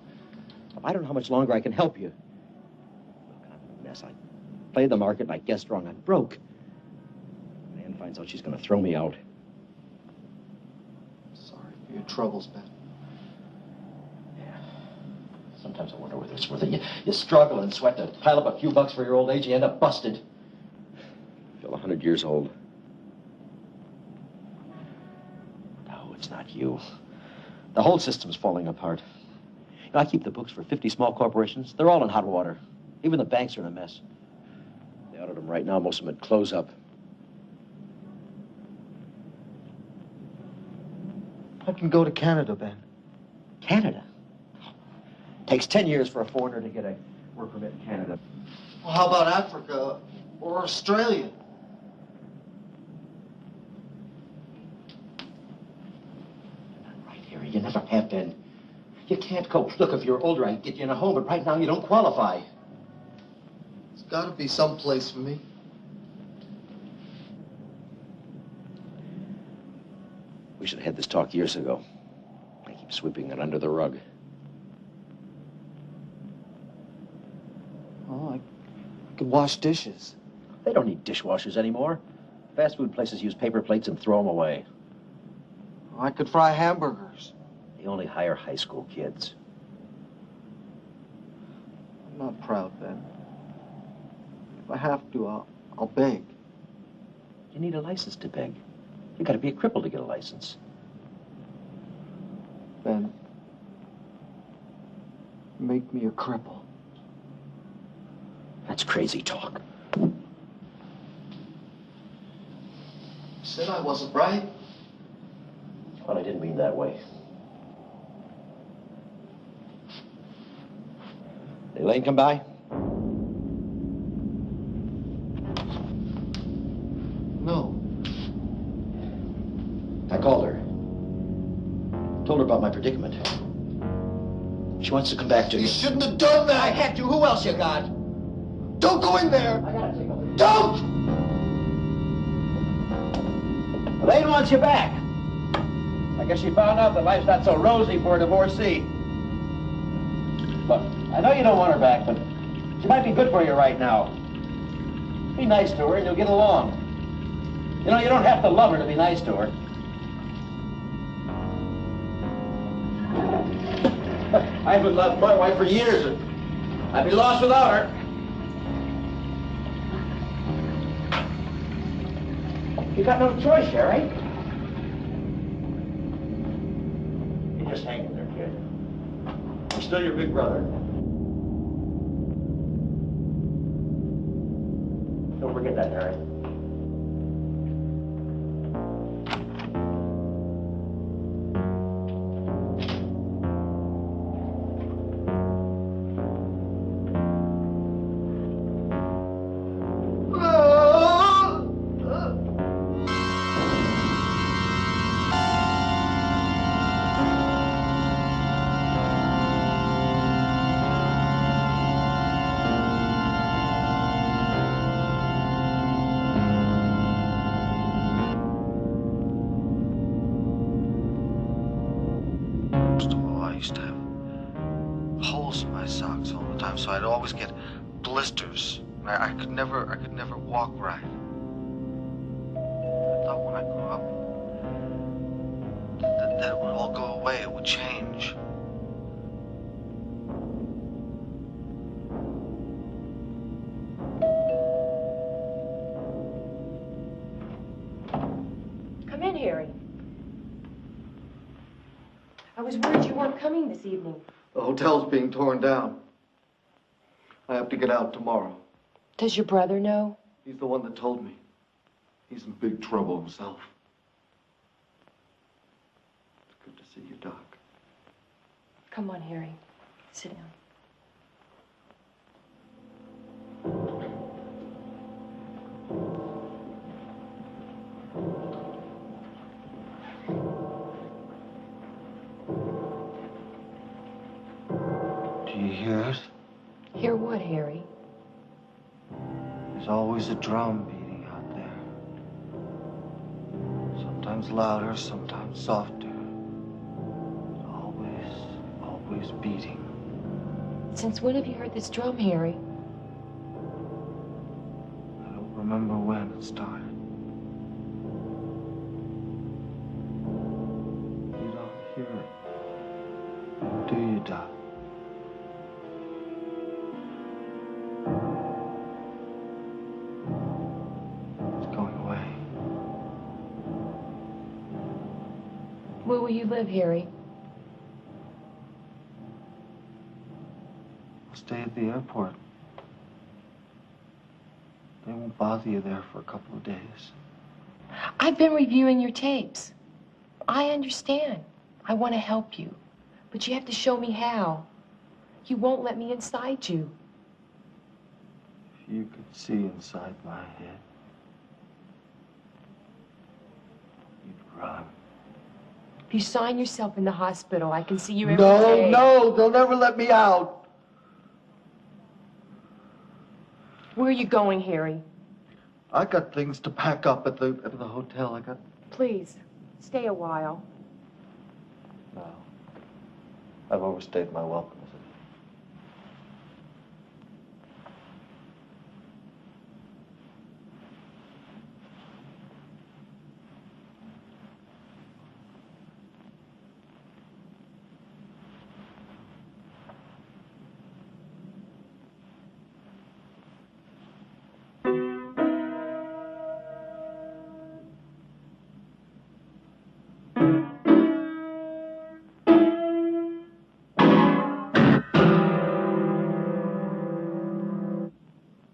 S: I don't know how much longer I can help you. Look, I'm in a mess. I played the market and I guessed wrong. I'm broke. Ann finds out she's gonna throw me out.
T: Sorry for your troubles, Ben.
S: Sometimes I wonder whether it's worth it. You struggle and sweat to pile up a few bucks for your old age, you end up busted. I feel 100 years old. No, it's not you. The whole system's falling apart. You know, I keep the books for 50 small corporations. They're all in hot water. Even the banks are in a mess. They audit them right now, most of them at close up.
T: I can go to Canada, Ben.
S: Canada? Takes 10 years for a foreigner to get a work permit in Canada.
T: Well, how about Africa or Australia?
S: Right, Harry, you never have been. You can't cope. Look, if you're older, I can get you in a home, but right now you don't qualify.
T: There's got to be some place for me.
S: We should have had this talk years ago. I keep sweeping it under the rug.
T: Oh, I could wash dishes.
S: They don't need dishwashers anymore. Fast food places use paper plates and throw them away.
T: I could fry hamburgers.
S: They only hire high school kids.
T: I'm not proud, Ben. If I have to, I'll beg.
S: You need a license to beg. You gotta be a cripple to get a license.
T: Ben, make me a cripple.
S: That's crazy talk.
T: Said I wasn't right.
S: Well, I didn't mean that way. Did Elaine come by?
T: No.
S: I called her. Told her about my predicament. She wants to come back to you.
T: You shouldn't have done that!
S: I had to. Who else you got?
T: Don't go in there!
S: I gotta take a look.
T: Don't!
S: Elaine wants you back. I guess she found out that life's not so rosy for a divorcee. Look, I know you don't want her back, but she might be good for you right now. Be nice to her and you'll get along. You know, you don't have to love her to be nice to her. I haven't loved my wife for years, and I'd be lost without her. You got no choice, Harry. You just hang in there, kid. I'm still your big brother.
L: forget that, Harry.
K: I used to have holes in my socks all the time, so I'd always get blisters. I could never walk right. I thought when I grew up that it would all go away, it would change.
M: Come in, Harry. I was worried you weren't coming this evening.
K: The hotel's being torn down. I have to get out tomorrow.
M: Does your brother know?
K: He's the one that told me. He's in big trouble himself. It's good to see you, Doc.
M: Come on, Harry. Sit down.
K: Do you hear it?
M: Hear what, Harry?
K: There's always a drum beating out there. Sometimes louder, sometimes softer. Always beating.
M: Since when have you heard this drum, Harry?
K: I don't remember when it started. You don't hear it, do you, Doc?
M: Where will you live, Harry?
K: I'll stay at the airport. They won't bother you there for a couple of days.
M: I've been reviewing your tapes. I understand. I want to help you. But you have to show me how. You won't let me inside you.
K: If you could see inside my head, you'd run.
M: If you sign yourself in the hospital, I can see you every day.
K: No, they'll never let me out.
M: Where are you going, Harry?
K: I got things to pack up at the hotel.
M: Please, stay a while.
K: No. I've overstayed my welcome.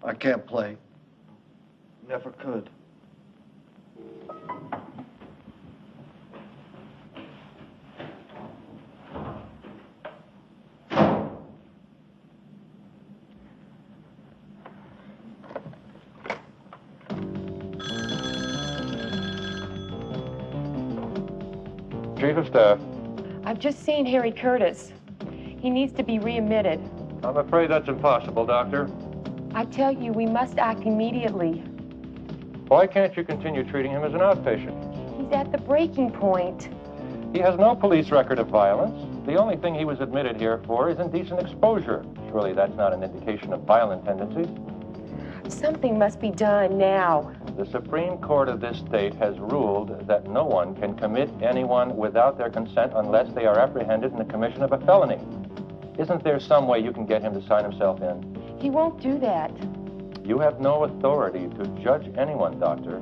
K: I can't play. Never could.
O: Chief of Staff.
M: I've just seen Harry Curtis. He needs to be readmitted.
O: I'm afraid that's impossible, Doctor.
M: I tell you, we must act immediately.
O: Why can't you continue treating him as an outpatient?
M: He's at the breaking point.
O: He has no police record of violence. The only thing he was admitted here for is indecent exposure. Surely that's not an indication of violent tendencies.
M: Something must be done now.
O: The Supreme Court of this state has ruled that no one can commit anyone without their consent unless they are apprehended in the commission of a felony. Isn't there some way you can get him to sign himself in?
M: He won't do that.
O: You have no authority to judge anyone, Doctor.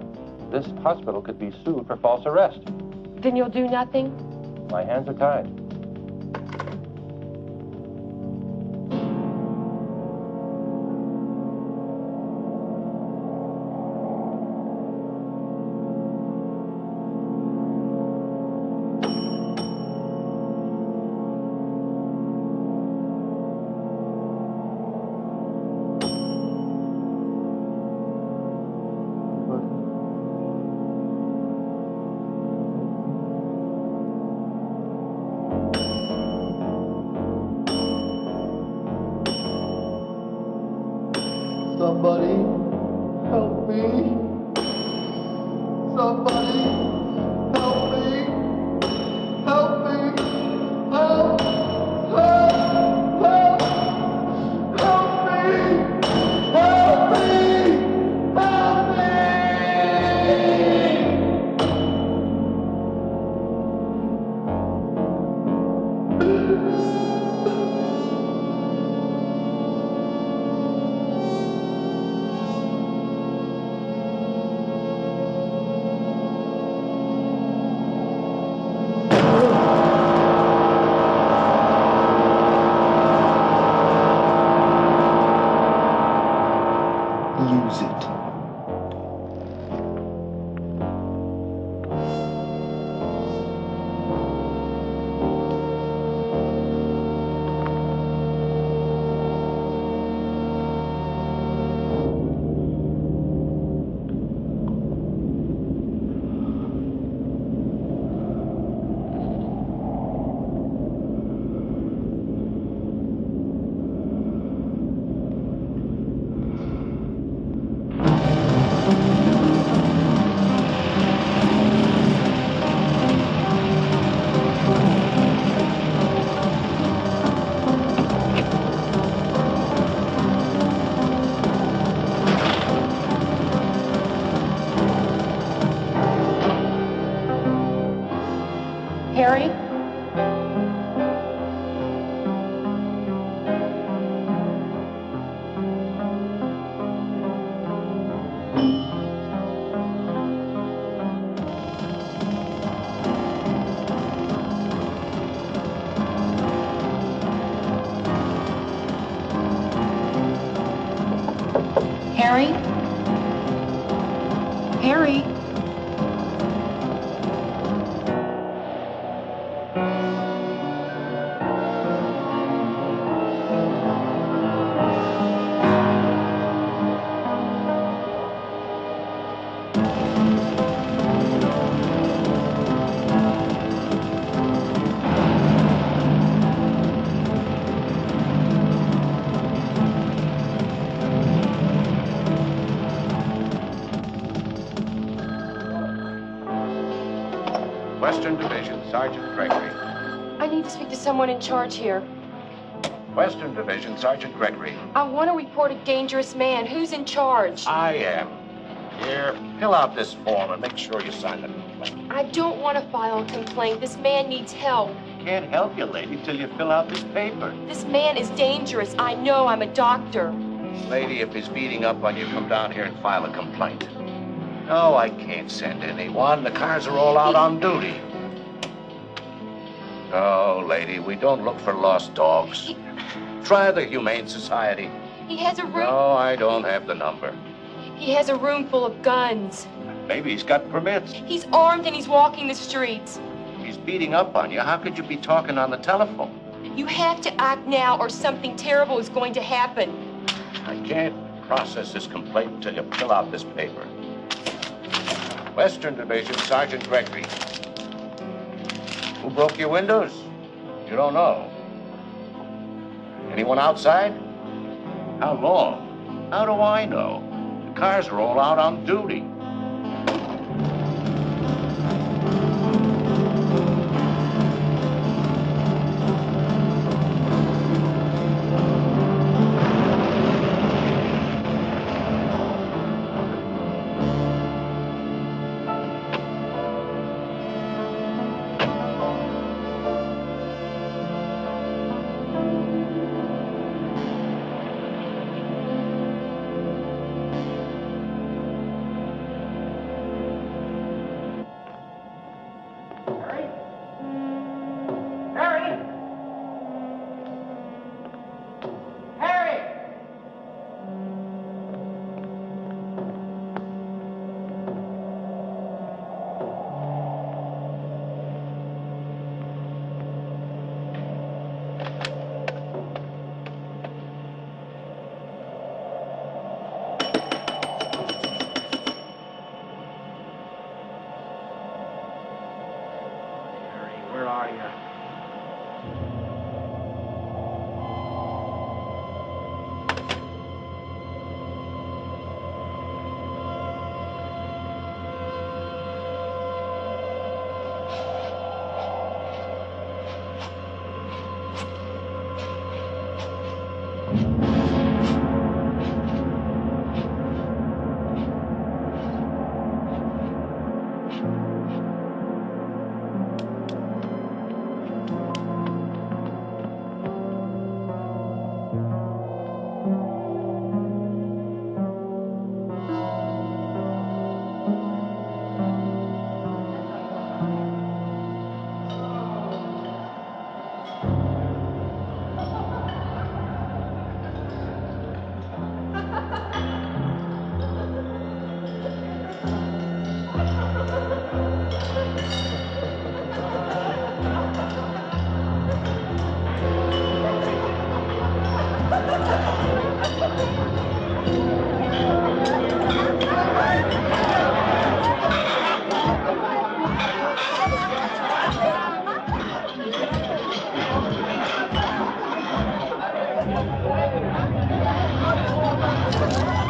O: This hospital could be sued for false arrest.
M: Then you'll do nothing?
O: My hands are tied.
K: Somebody help me. Somebody help me. Help me. Help. Help. Help. Help me. Help me. Help me. Use it.
M: Harry? Harry? Harry?
O: Western Division, Sergeant Gregory.
M: I need to speak to someone in charge here.
O: Western Division, Sergeant Gregory.
M: I want to report a dangerous man. Who's in charge?
O: I am. Here, fill out this form and make sure you sign the complaint.
M: I don't want to file a complaint. This man needs help.
O: Can't help you, lady, till you fill out this paper.
M: This man is dangerous. I know. I'm a doctor.
O: Lady, if he's beating up on you, come down here and file a complaint. No, I can't send anyone. The cars are all out on duty. No, lady, we don't look for lost dogs. Try the Humane Society.
M: He has a room.
O: No, I don't have the number.
M: He has a room full of guns.
O: Maybe he's got permits.
M: He's armed and he's walking the streets.
O: He's beating up on you. How could you be talking on the telephone?
M: You have to act now or something terrible is going to happen.
O: I can't process this complaint until you fill out this paper. Western Division, Sergeant Gregory. Who broke your windows? You don't know. Anyone outside? How long? How do I know? The cars are all out on duty.
F: Thank you.